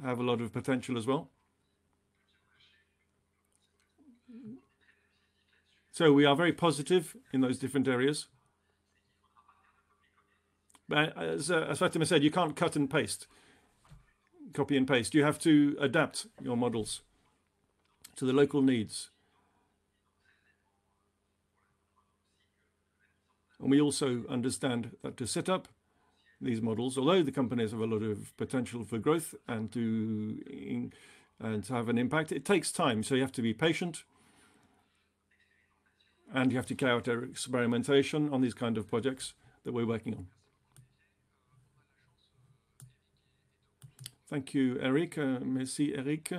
have a lot of potential as well. So we are very positive in those different areas. But as Fatima said, you can't cut and paste, copy and paste. You have to adapt your models to the local needs. And we also understand that to set up these models, although the companies have a lot of potential for growth and to have an impact, it takes time. So you have to be patient, and you have to carry out experimentation on these kind of projects that we're working on. Thank you, Eric. Merci, Eric.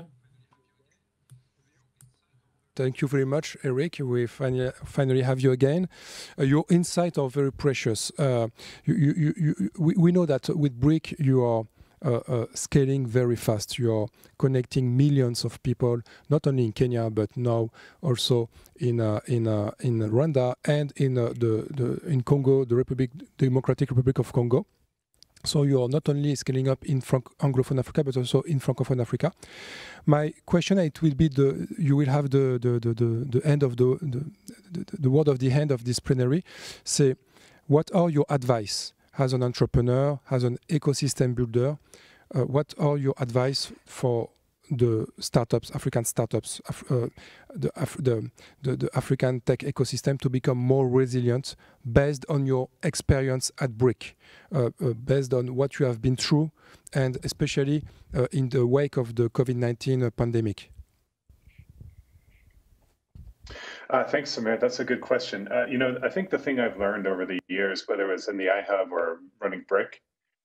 Thank you very much, Eric. We finally have you again. Your insights are very precious. We know that with BRIC, you are scaling very fast. You are connecting millions of people, not only in Kenya, but now also in Rwanda and in Congo, the Democratic Republic of Congo. So you are not only scaling up in Anglophone Africa, but also in Francophone Africa. My question, it will be you will have the end of the word of the end of this plenary. Say, what are your advice as an entrepreneur, as an ecosystem builder? What are your advice for the startups, African startups, the African tech ecosystem to become more resilient, based on your experience at BRIC, based on what you have been through, and especially in the wake of the COVID-19 pandemic? Thanks, Samir. That's a good question. I think the thing I've learned over the years, whether it's in the iHub or running BRIC,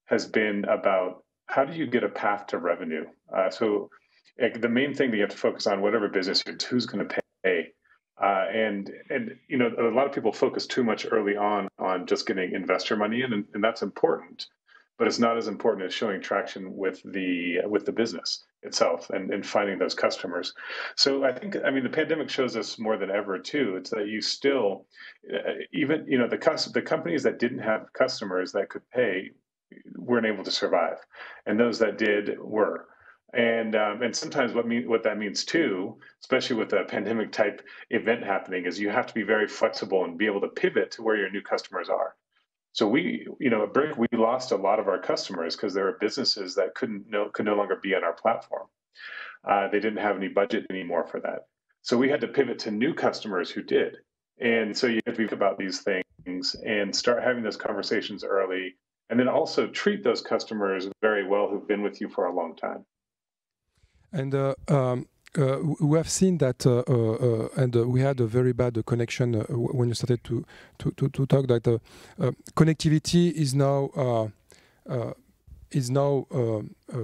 has been about how do you get a path to revenue? So the main thing that you have to focus on, whatever business you're in, is who's going to pay. And you know, a lot of people focus too much early on just getting investor money in, and that's important, but it's not as important as showing traction with the business itself and finding those customers. So I think, I mean, the pandemic shows us more than ever too. It's that you still, even, you know, the companies that didn't have customers that could pay weren't able to survive, and those that did were. And sometimes what that means too, especially with a pandemic type event happening, is you have to be very flexible and be able to pivot to where your new customers are. So we, you know, at BRIC, we lost a lot of our customers because there were businesses that could no longer be on our platform. They didn't have any budget anymore for that. So we had to pivot to new customers who did. And so you have to think about these things and start having those conversations early, and then also treat those customers very well who've been with you for a long time. And we have seen that, and we had a very bad connection when you started to talk. That connectivity is now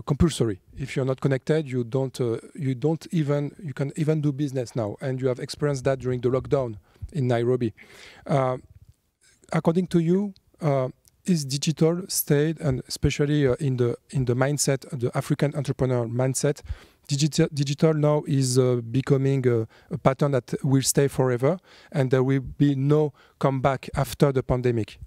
compulsory. If you're not connected, you can even do business now, and you have experienced that during the lockdown in Nairobi. According to you, is digital stayed, and especially in the mindset, the African entrepreneur mindset, digital now is becoming a pattern that will stay forever, and there will be no comeback after the pandemic?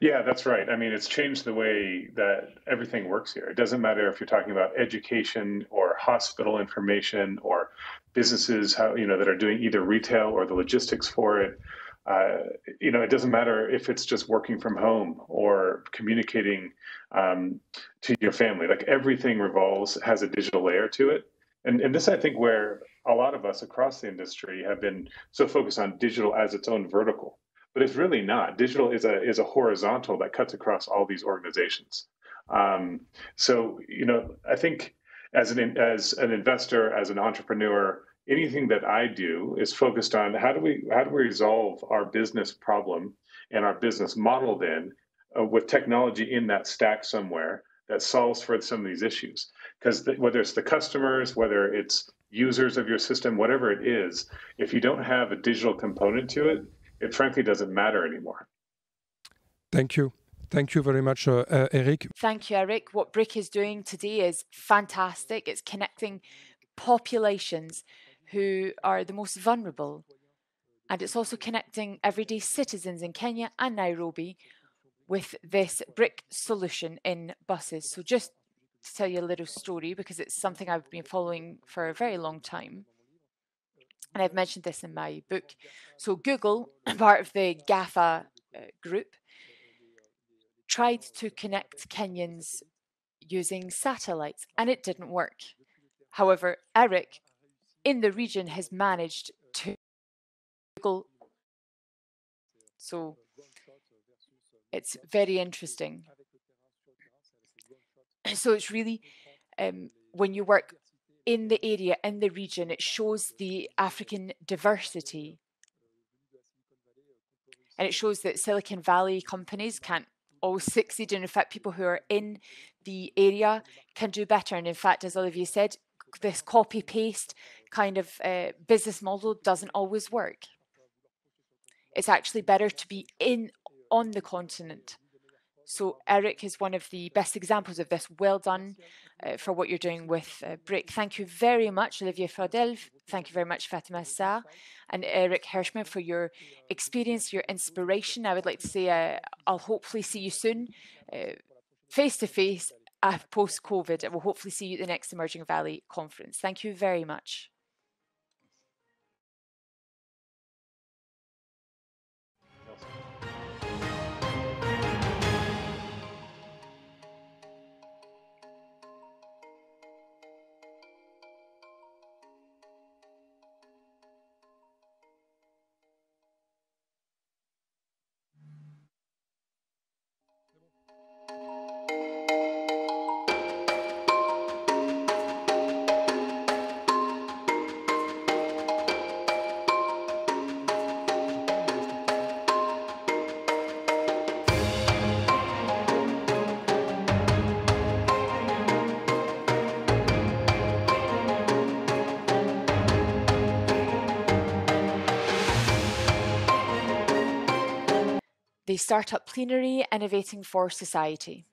Yeah, that's right. I mean, it's changed the way that everything works here. It doesn't matter if you're talking about education or hospital information or businesses, that are doing either retail or the logistics for it. It doesn't matter if it's just working from home or communicating to your family. Like, everything has a digital layer to it. And this, I think, where a lot of us across the industry have been so focused on digital as its own vertical. But it's really not. Digital is a horizontal that cuts across all these organizations. So, I think as an investor, as an entrepreneur, anything that I do is focused on how do we resolve our business problem and our business model then with technology in that stack somewhere that solves for some of these issues. Because whether it's the customers, whether it's users of your system, whatever it is, if you don't have a digital component to it, it frankly doesn't matter anymore. Thank you. Thank you very much, Eric. Thank you, Eric. What BRIC is doing today is fantastic. It's connecting populations who are the most vulnerable. And it's also connecting everyday citizens in Kenya and Nairobi with this BRIC solution in buses. So just to tell you a little story, because it's something I've been following for a very long time. And I've mentioned this in my book. So Google, part of the GAFA group, tried to connect Kenyans using satellites, and it didn't work. However, Eric in the region has managed to Google. So it's very interesting. So it's really, when you work in the area, in the region, it shows the African diversity. And it shows that Silicon Valley companies can't always succeed. And in fact, people who are in the area can do better. And in fact, as Olivier said, this copy-paste kind of business model doesn't always work. It's actually better to be on the continent. So Eric is one of the best examples of this. Well done for what you're doing with BRIC. Thank you very much, Olivier Fraudel. Thank you very much, Fatima Sarr and Eric Hirschman, for your experience, your inspiration. I would like to say I'll hopefully see you soon, face-to-face, post-COVID. I will hopefully see you at the next Emerging Valley conference. Thank you very much. the Startup Plenary, Innovating for Society.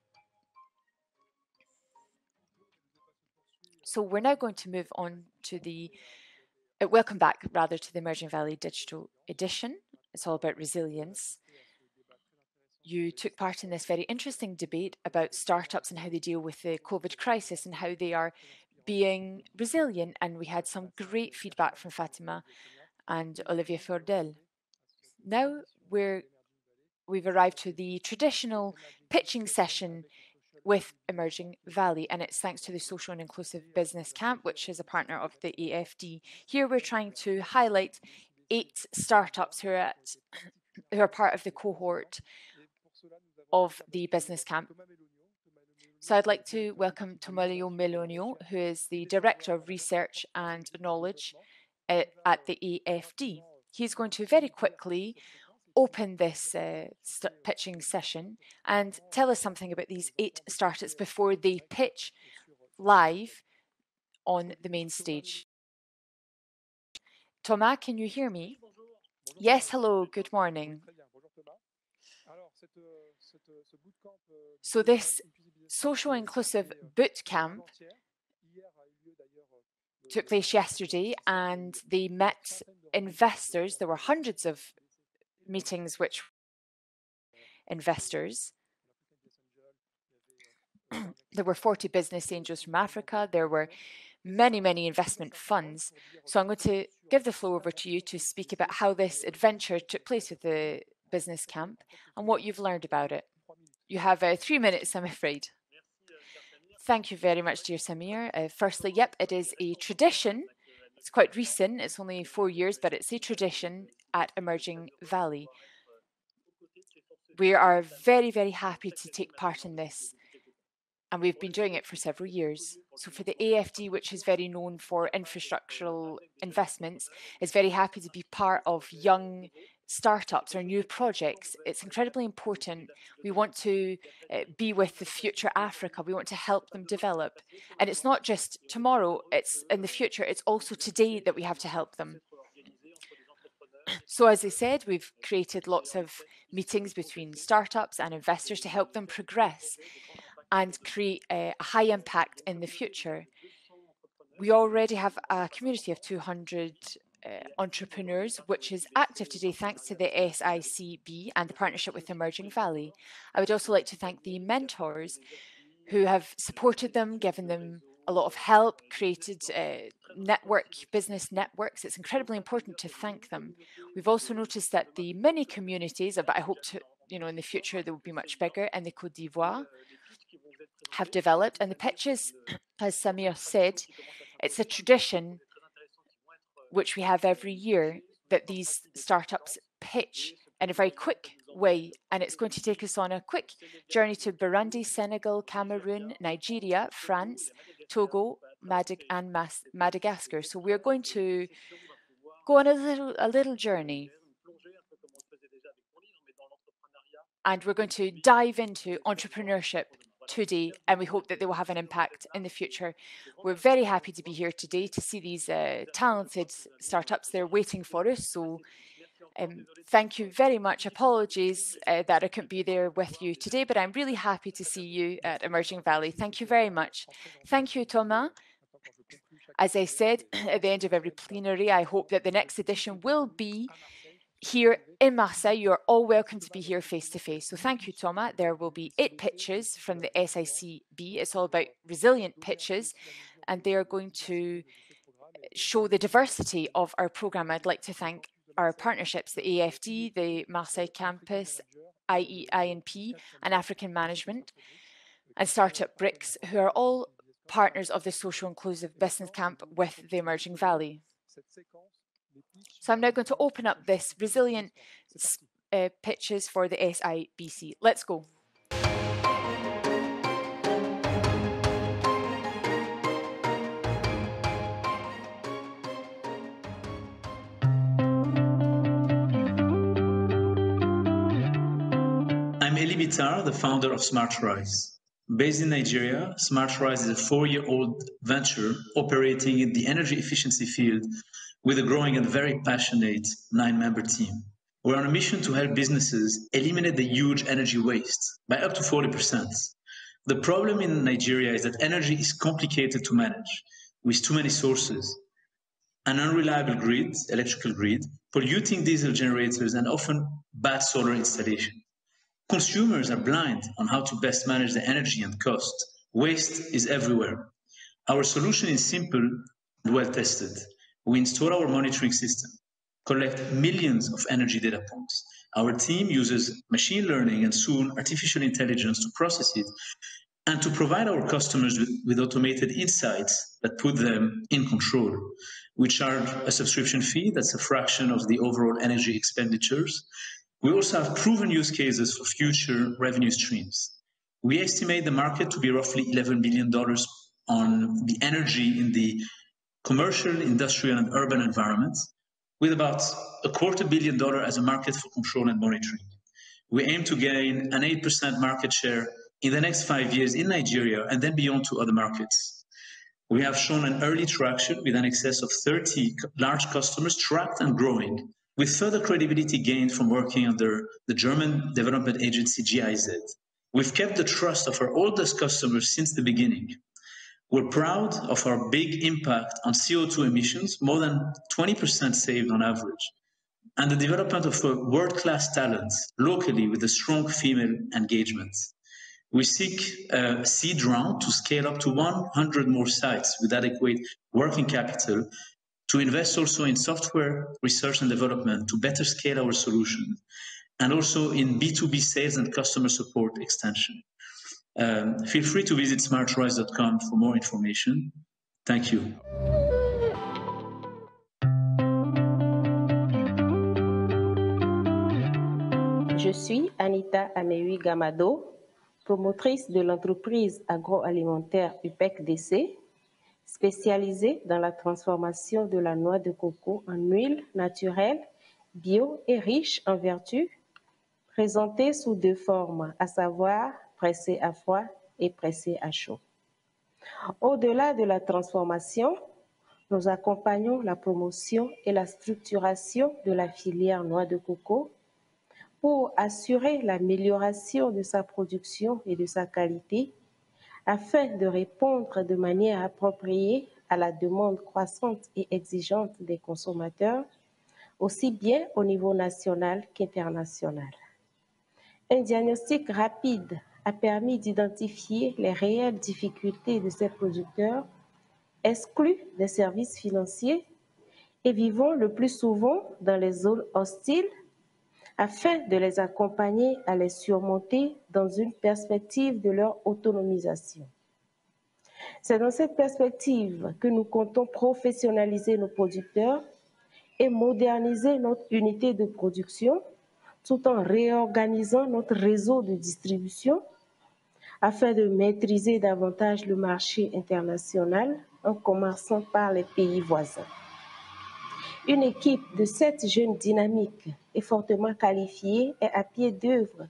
So we're now going to move on to the, welcome back rather to the Emerging Valley Digital Edition. It's all about resilience. You took part in this very interesting debate about startups and how they deal with the COVID crisis and how they are being resilient. And we had some great feedback from Fatima and Olivier Fordel. Now we've arrived to the traditional pitching session with Emerging Valley, and it's thanks to the Social and Inclusive Business Camp, which is a partner of the AFD. Here we're trying to highlight 8 startups who are part of the cohort of the business camp. So I'd like to welcome Tomalio Melonio, who is the Director of Research and Knowledge at the AFD. He's going to very quickly open this pitching session and tell us something about these 8 startups before they pitch live on the main stage. Thomas, can you hear me? Yes, hello, good morning. So this social inclusive boot camp took place yesterday, and they met investors. There were hundreds of meetings which investors. There were 40 business angels from Africa. There were many investment funds. So I'm going to give the floor over to you to speak about how this adventure took place with the business camp and what you've learned about it. You have 3 minutes, I'm afraid. Thank you very much, dear Samir. Firstly, yep, it is a tradition. It's quite recent. It's only 4 years, but it's a tradition at Emerging Valley. We are very happy to take part in this, and we've been doing it for several years. So for the AFD, which is very known for infrastructural investments, is very happy to be part of young startups or new projects. It's incredibly important. We want to be with the future Africa. We want to help them develop. And it's not just tomorrow, it's in the future, it's also today that we have to help them. So as I said, we've created lots of meetings between startups and investors to help them progress and create a high impact in the future. We already have a community of 200 entrepreneurs, which is active today thanks to the SICB and the partnership with Emerging Valley. I would also like to thank the mentors who have supported them, given them a lot of help, created business networks. It's incredibly important to thank them. We've also noticed that the mini communities, but I hope to, in the future they will be much bigger, in the Côte d'Ivoire have developed. And the pitches, as Samir said, it's a tradition which we have every year, that these startups pitch in a very quick way. And it's going to take us on a quick journey to Burundi, Senegal, Cameroon, Nigeria, France, Togo, and Madagascar. So we're going to go on a little journey. And we're going to dive into entrepreneurship today, and we hope that they will have an impact in the future. We're very happy to be here today to see these talented startups. They're waiting for us. So thank you very much. Apologies that I couldn't be there with you today, but I'm really happy to see you at Emerging Valley. Thank you very much. Thank you, Thomas. As I said at the end of every plenary, I hope that the next edition will be here in Marseille. You're all welcome to be here face to face. So thank you, Thomas. There will be 8 pitches from the SICB. It's all about resilient pitches, and they are going to show the diversity of our program. I'd like to thank our partnerships, the AFD, the Marseille campus, INP, and African Management, and Startup BRICS, who are all partners of the Social Inclusive Business Camp with the Emerging Valley. So I'm now going to open up this resilient pitches for the SIBC. Let's go. I'm Eli Bitar, the founder of SmartRise. Based in Nigeria, SmartRise is a 4-year-old venture operating in the energy efficiency field with a growing and very passionate 9-member team. We're on a mission to help businesses eliminate the huge energy waste by up to 40%. The problem in Nigeria is that energy is complicated to manage with too many sources. An unreliable grid, electrical grid, polluting diesel generators, and often bad solar installation. Consumers are blind on how to best manage the energy and cost. Waste is everywhere. Our solution is simple and well tested. We install our monitoring system, collect millions of energy data points. Our team uses machine learning and soon artificial intelligence to process it and to provide our customers with automated insights that put them in control. We charge a subscription fee that's a fraction of the overall energy expenditures. We also have proven use cases for future revenue streams. We estimate the market to be roughly $11 billion on the energy in the commercial, industrial, and urban environments, with about $250 million as a market for control and monitoring. We aim to gain an 8% market share in the next 5 years in Nigeria and then beyond to other markets. We have shown an early traction with an excess of 30 large customers tracked and growing, with further credibility gained from working under the German development agency GIZ. We've kept the trust of our oldest customers since the beginning. We're proud of our big impact on CO2 emissions, more than 20% saved on average, and the development of world-class talents locally with a strong female engagement. We seek a seed round to scale up to 100 more sites with adequate working capital, to invest also in software research and development to better scale our solution, and also in B2B sales and customer support extension. Feel free to visit smartrise.com for more information. Thank you. Je suis Anita Amewi Gamado, promotrice de l'entreprise agroalimentaire UPEC-DC, spécialisée dans la transformation de la noix de coco en huile naturelle, bio et riche en vertus, présentée sous deux formes, à savoir pressée à froid et pressée à chaud. Au-delà de la transformation, nous accompagnons la promotion et la structuration de la filière noix de coco pour assurer l'amélioration de sa production et de sa qualité afin de répondre de manière appropriée à la demande croissante et exigeante des consommateurs, aussi bien au niveau national qu'international. Un diagnostic rapide a permis d'identifier les réelles difficultés de ces producteurs, exclus des services financiers et vivant le plus souvent dans les zones hostiles, afin de les accompagner à les surmonter dans une perspective de leur autonomisation. C'est dans cette perspective que nous comptons professionnaliser nos producteurs et moderniser notre unité de production tout en réorganisant notre réseau de distribution afin de maîtriser davantage le marché international en commençant par les pays voisins. Une équipe de 7 jeunes dynamiques et fortement qualifiés est à pied d'œuvre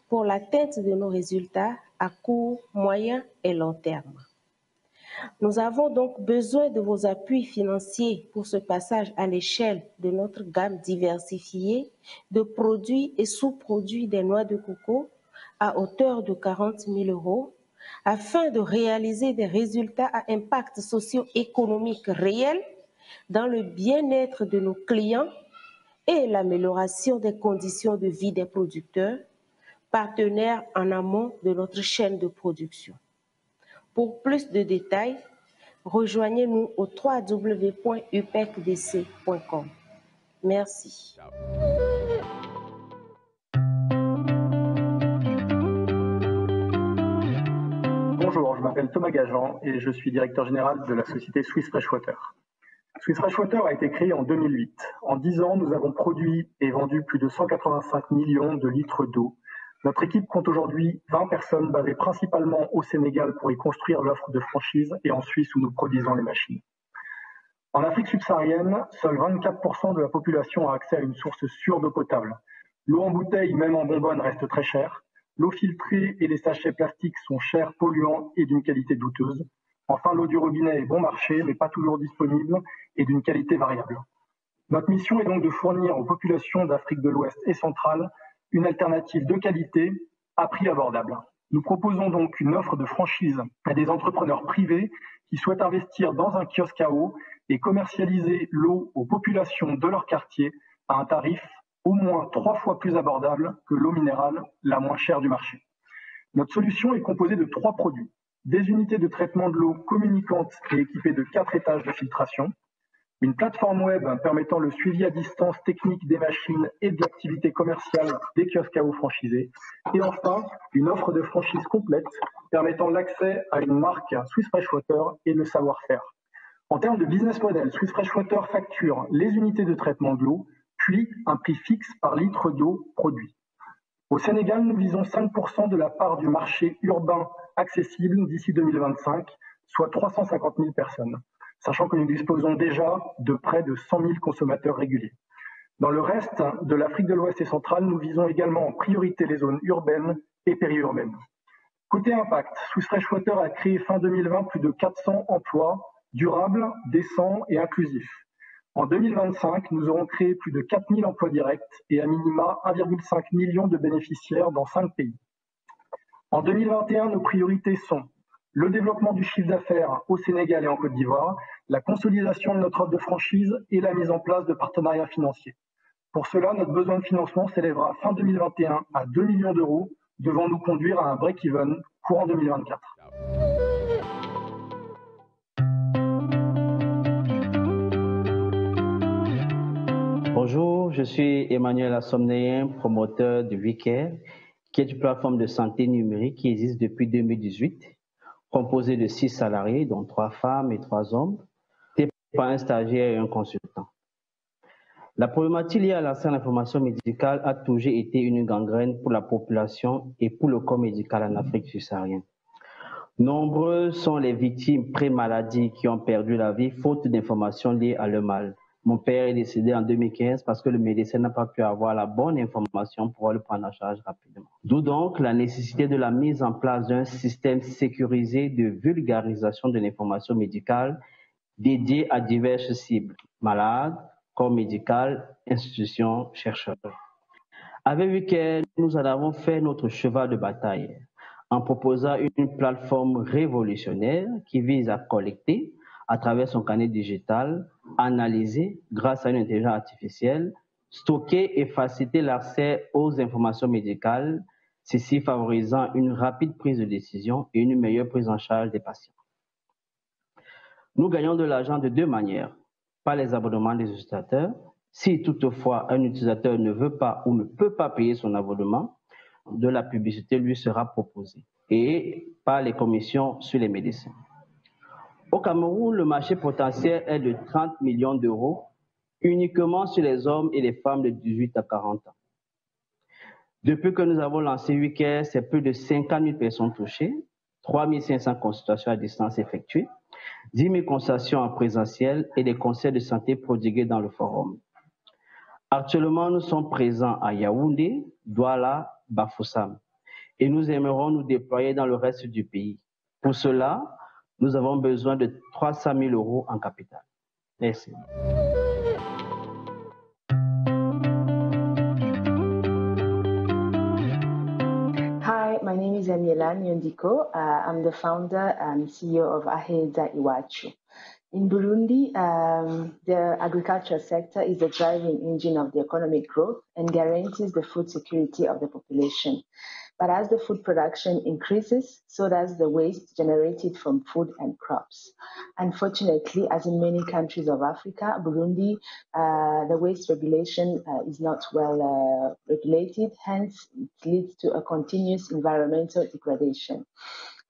pour l'atteinte de nos résultats à court, moyen et long terme. Nous avons donc besoin de vos appuis financiers pour ce passage à l'échelle de notre gamme diversifiée de produits et sous-produits des noix de coco à hauteur de 40 000 € afin de réaliser des résultats à impact socio-économique réel dans le bien-être de nos clients et l'amélioration des conditions de vie des producteurs, partenaires en amont de notre chaîne de production. Pour plus de détails, rejoignez-nous au www.upecdc.com. Merci. Bonjour, je m'appelle Thomas Gajan et je suis directeur général de la société Swiss Freshwater. Swiss Freshwater a été créée en 2008. En 10 ans, nous avons produit et vendu plus de 185 millions de litres d'eau. Notre équipe compte aujourd'hui 20 personnes basées principalement au Sénégal pour y construire l'offre de franchise et en Suisse où nous produisons les machines. En Afrique subsaharienne, seuls 24% de la population a accès à une source sûre d'eau potable. L'eau en bouteille, même en bonbonne, reste très chère. L'eau filtrée et les sachets plastiques sont chers, polluants et d'une qualité douteuse. Enfin, l'eau du robinet est bon marché, mais pas toujours disponible et d'une qualité variable. Notre mission est donc de fournir aux populations d'Afrique de l'Ouest et centrale une alternative de qualité à prix abordable. Nous proposons donc une offre de franchise à des entrepreneurs privés qui souhaitent investir dans un kiosque à eau et commercialiser l'eau aux populations de leur quartier à un tarif au moins 3 fois plus abordable que l'eau minérale la moins chère du marché. Notre solution est composée de 3 produits. Des unités de traitement de l'eau communicantes et équipées de 4 étages de filtration, une plateforme web permettant le suivi à distance technique des machines et de l'activité commerciale des kiosques à eau franchisés, et enfin, une offre de franchise complète permettant l'accès à une marque Swiss Freshwater et le savoir-faire. En termes de business model, Swiss Freshwater facture les unités de traitement de l'eau, puis un prix fixe par litre d'eau produit. Au Sénégal, nous visons 5% de la part du marché urbain accessible d'ici 2025, soit 350 000 personnes, sachant que nous disposons déjà de près de 100 000 consommateurs réguliers. Dans le reste de l'Afrique de l'Ouest et centrale, nous visons également en priorité les zones urbaines et périurbaines. Côté impact, Swiss Freshwater a créé fin 2020 plus de 400 emplois durables, décents et inclusifs. En 2025, nous aurons créé plus de 4 000 emplois directs et à minima 1,5 million de bénéficiaires dans 5 pays. En 2021, nos priorités sont le développement du chiffre d'affaires au Sénégal et en Côte d'Ivoire, la consolidation de notre offre de franchise et la mise en place de partenariats financiers. Pour cela, notre besoin de financement s'élèvera fin 2021 à 2 millions d'euros, devant nous conduire à un break-even courant 2024. Bonjour, je suis Emmanuel Assomnéen, promoteur de WeCare, qui est une plateforme de santé numérique qui existe depuis 2018, composée de 6 salariés, dont 3 femmes et 3 hommes, et par un stagiaire et un consultant. La problématique liée à l'accès à l'information médicale a toujours été une gangrène pour la population et pour le corps médical en Afrique subsaharienne. Nombreux sont les victimes pré-maladie qui ont perdu la vie faute d'informations liées à leur mal. Mon père est décédé en 2015 parce que le médecin n'a pas pu avoir la bonne information pour le prendre en charge rapidement. D'où donc la nécessité de la mise en place d'un système sécurisé de vulgarisation de l'information médicale dédié à diverses cibles, malades, corps médical, institutions, chercheurs. Avec WeCare, nous en avons fait notre cheval de bataille en proposant une plateforme révolutionnaire qui vise à collecter, à travers son canal digital, analyser grâce à une intelligence artificielle, stocker et faciliter l'accès aux informations médicales, ceci favorisant une rapide prise de décision et une meilleure prise en charge des patients. Nous gagnons de l'argent de 2 manières, par les abonnements des utilisateurs. Si toutefois un utilisateur ne veut pas ou ne peut pas payer son abonnement, de la publicité lui sera proposée, et par les commissions sur les médecins. Au Cameroun, le marché potentiel est de 30 millions d'euros uniquement sur les hommes et les femmes de 18 à 40 ans. Depuis que nous avons lancé WeCare, c'est plus de 50 000 personnes touchées, 3 500 consultations à distance effectuées, 10 000 consultations en présentiel et des conseils de santé prodigués dans le forum. Actuellement, nous sommes présents à Yaoundé, Douala, Bafoussam et nous aimerons nous déployer dans le reste du pays. Pour cela, nous avons besoin de 300 000 euros en capital. Merci. Hi, my name is Emiela Nyondiko. I'm the founder and CEO of Aheza Iwachu. In Burundi, the agriculture sector is the driving engine of the economic growth and guarantees the food security of the population. But as the food production increases, so does the waste generated from food and crops. Unfortunately, as in many countries of Africa, Burundi, the waste regulation is not well regulated, hence it leads to a continuous environmental degradation.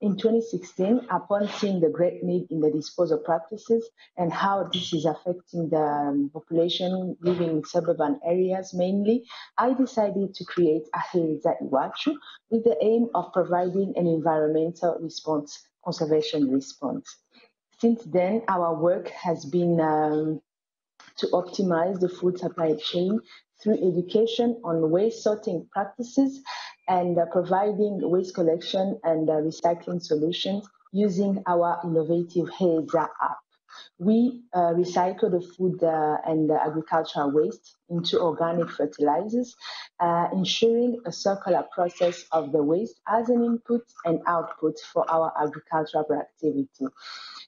In 2016, upon seeing the great need in the disposal practices and how this is affecting the population living in suburban areas mainly, I decided to create Aheza Iwachu with the aim of providing an environmental response, conservation response. Since then, our work has been to optimize the food supply chain through education on waste sorting practices and providing waste collection and recycling solutions using our innovative Heza app. We recycle the food and the agricultural waste into organic fertilizers, ensuring a circular process of the waste as an input and output for our agricultural productivity.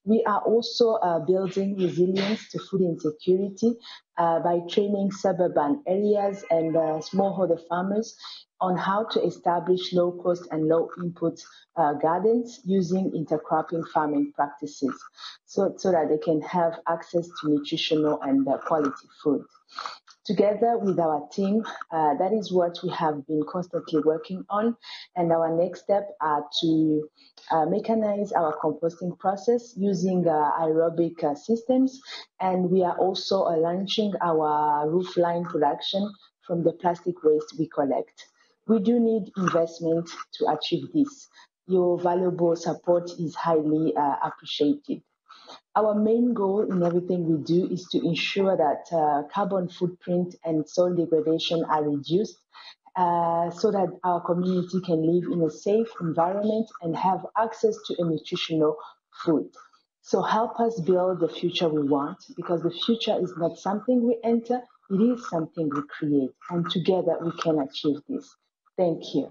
We are also building resilience to food insecurity by training suburban areas and smallholder farmers on how to establish low-cost and low-input gardens using intercropping farming practices so that they can have access to nutritional and quality food. Together with our team, that is what we have been constantly working on. And our next step are to mechanize our composting process using aerobic systems. And we are also launching our roofline production from the plastic waste we collect. We do need investment to achieve this. Your valuable support is highly appreciated. Our main goal in everything we do is to ensure that carbon footprint and soil degradation are reduced so that our community can live in a safe environment and have access to a nutritional food. So help us build the future we want, because the future is not something we enter, it is something we create, and together we can achieve this. Thank you.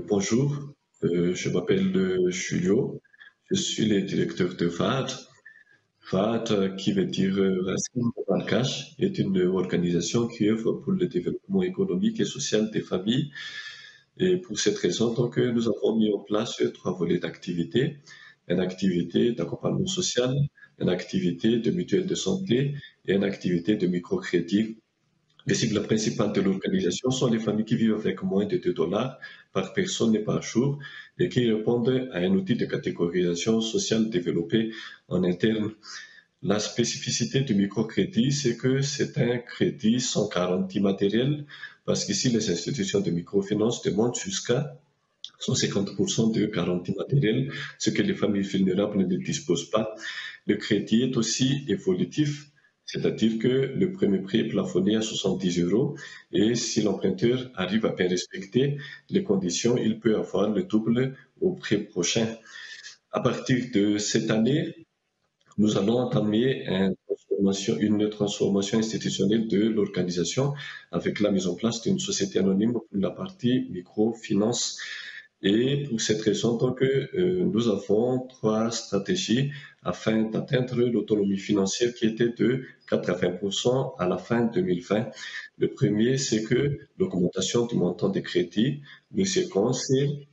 Bonjour, je m'appelle Julio, je suis le directeur de FAD. FAD, qui veut dire Racine de Malgache, est une organisation qui œuvre pour le développement économique et social des familles. Et pour cette raison, donc, nous avons mis en place 3 volets d'activités. Une activité d'accompagnement social, une activité de mutuelle de santé et une activité de microcrédit. Les cibles principales de l'organisation sont les familles qui vivent avec moins de $2 par personne et par jour et qui répondent à un outil de catégorisation sociale développé en interne. La spécificité du microcrédit, c'est que c'est un crédit sans garantie matérielle, parce qu'ici, les institutions de microfinance demandent jusqu'à 150% de garantie matérielle, ce que les familles vulnérables ne disposent pas. Le crédit est aussi évolutif, c'est-à-dire que le premier prix est plafonné à 70 € et si l'emprunteur arrive à bien respecter les conditions, il peut avoir le double au prix prochain. À partir de cette année, nous allons entamer une transformation institutionnelle de l'organisation avec la mise en place d'une société anonyme pour la partie microfinance. Et pour cette raison, donc, nous avons 3 stratégies afin d'atteindre l'autonomie financière qui était de 80% à la fin 2020. Le premier, c'est que l'augmentation du montant des crédits. Le second, c'est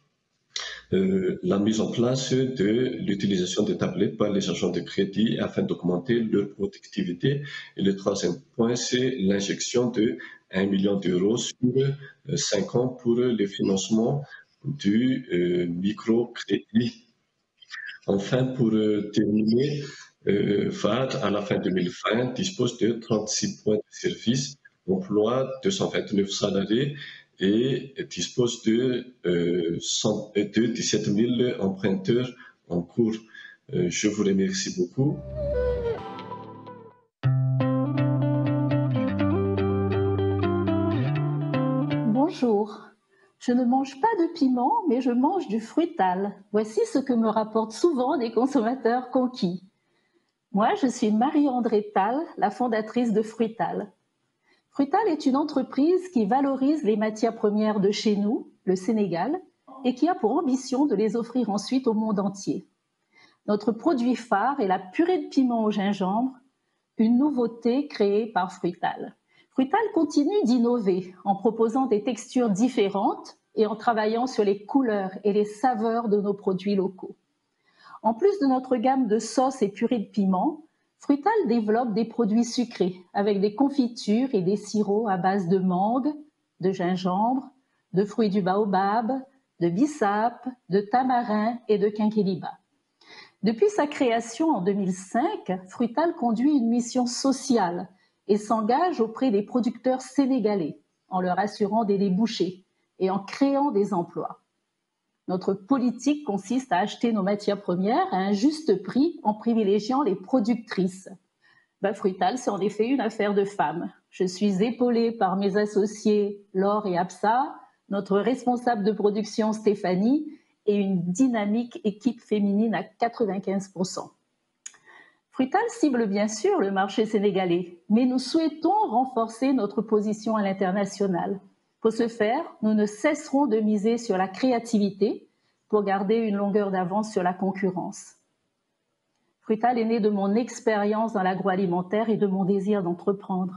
la mise en place de l'utilisation des tablettes par les agents de crédit afin d'augmenter leur productivité. Et le troisième point, c'est l'injection de 1 million d'euros sur 5 ans pour le financement du microcrédit. Enfin, pour terminer, FAD, à la fin 2020, dispose de 36 points de service, emploie 229 salariés et dispose de 17 000 emprunteurs en cours. Je vous remercie beaucoup. Bonjour. Je ne mange pas de piment, mais je mange du fruital. Voici ce que me rapportent souvent des consommateurs conquis. Moi, je suis Marie-André Tal, la fondatrice de Fruital. Fruital est une entreprise qui valorise les matières premières de chez nous, le Sénégal, et qui a pour ambition de les offrir ensuite au monde entier. Notre produit phare est la purée de piment au gingembre, une nouveauté créée par Fruital. Fruital continue d'innover en proposant des textures différentes et en travaillant sur les couleurs et les saveurs de nos produits locaux. En plus de notre gamme de sauces et purées de piment, Fruital développe des produits sucrés avec des confitures et des sirops à base de mangue, de gingembre, de fruits du baobab, de bissap, de tamarin et de quinquiliba. Depuis sa création en 2005, Fruital conduit une mission sociale et s'engage auprès des producteurs sénégalais en leur assurant des débouchés et en créant des emplois. Notre politique consiste à acheter nos matières premières à un juste prix en privilégiant les productrices. Fruital, c'est en effet une affaire de femmes. Je suis épaulée par mes associés Laure et Absa, notre responsable de production Stéphanie et une dynamique équipe féminine à 95%. Fruital cible bien sûr le marché sénégalais, mais nous souhaitons renforcer notre position à l'international. Pour ce faire, nous ne cesserons de miser sur la créativité pour garder une longueur d'avance sur la concurrence. Fruital est né de mon expérience dans l'agroalimentaire et de mon désir d'entreprendre.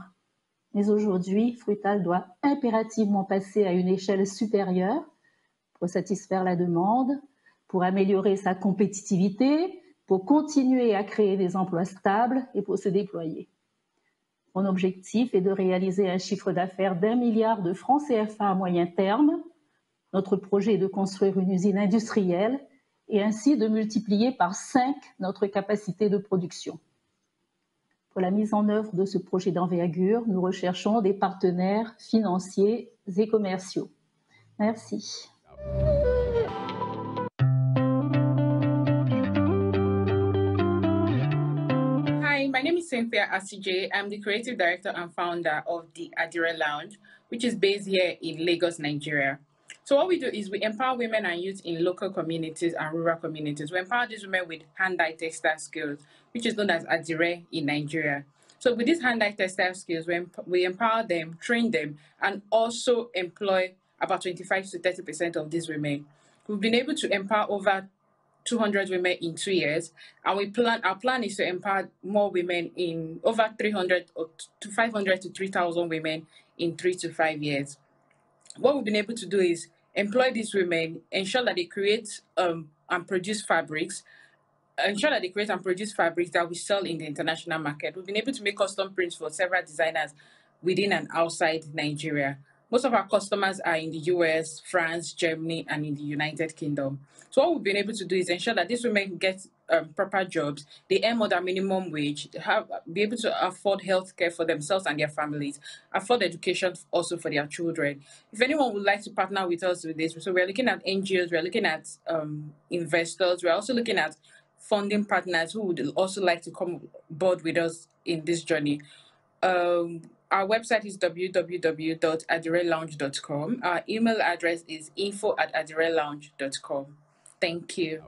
Mais aujourd'hui, Fruital doit impérativement passer à une échelle supérieure pour satisfaire la demande, pour améliorer sa compétitivité, pour continuer à créer des emplois stables et pour se déployer. Mon objectif est de réaliser un chiffre d'affaires d'1 milliard de francs CFA à moyen terme. Notre projet est de construire une usine industrielle et ainsi de multiplier par 5 notre capacité de production. Pour la mise en œuvre de ce projet d'envergure, nous recherchons des partenaires financiers et commerciaux. Merci. Hi, my name is Cynthia Asije. I'm the creative director and founder of the Adire Lounge, which is based here in Lagos, Nigeria. So what we do is we empower women and youth in local communities and rural communities. We empower these women with hand-dyed textile skills, which is known as Adire in Nigeria. So with these hand-dyed textile skills, we empower them, train them, and also employ about 25 to 30% of these women. We've been able to empower over 200 women in 2 years, and our plan is to empower more women in over 300 to 500 to 3,000 women in 3 to 5 years. What we've been able to do is employ these women, ensure that they create and produce fabrics, that we sell in the international market. We've been able to make custom prints for several designers within and outside Nigeria. Most of our customers are in the US, France, Germany, and in the United Kingdom. So what we've been able to do is ensure that these women get proper jobs, they earn more than minimum wage, be able to afford healthcare for themselves and their families, afford education also for their children. If anyone would like to partner with us with this, so we're looking at NGOs, we're looking at investors, we're also looking at funding partners who would also like to come aboard with us in this journey. Our website is www.adirelounge.com. Our email address is info@adirelounge.com. Thank you.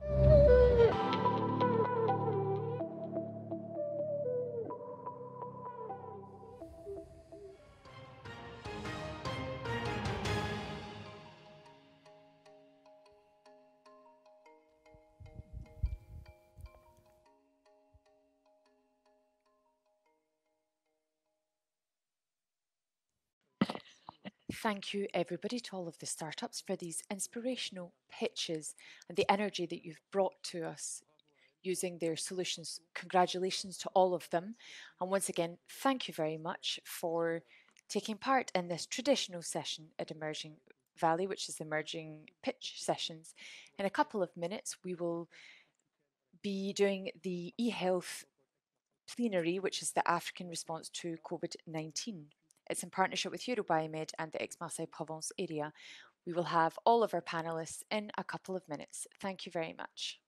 Thank you, everybody, to all of the startups for these inspirational pitches and the energy that you've brought to us using their solutions. Congratulations to all of them. And once again, thank you very much for taking part in this traditional session at Emerging Valley, which is Emerging Pitch Sessions. In a couple of minutes, we will be doing the eHealth plenary, which is the African response to COVID-19. It's in partnership with Eurobiomed and the Aix-Marseille Provence area. We will have all of our panelists in a couple of minutes. Thank you very much.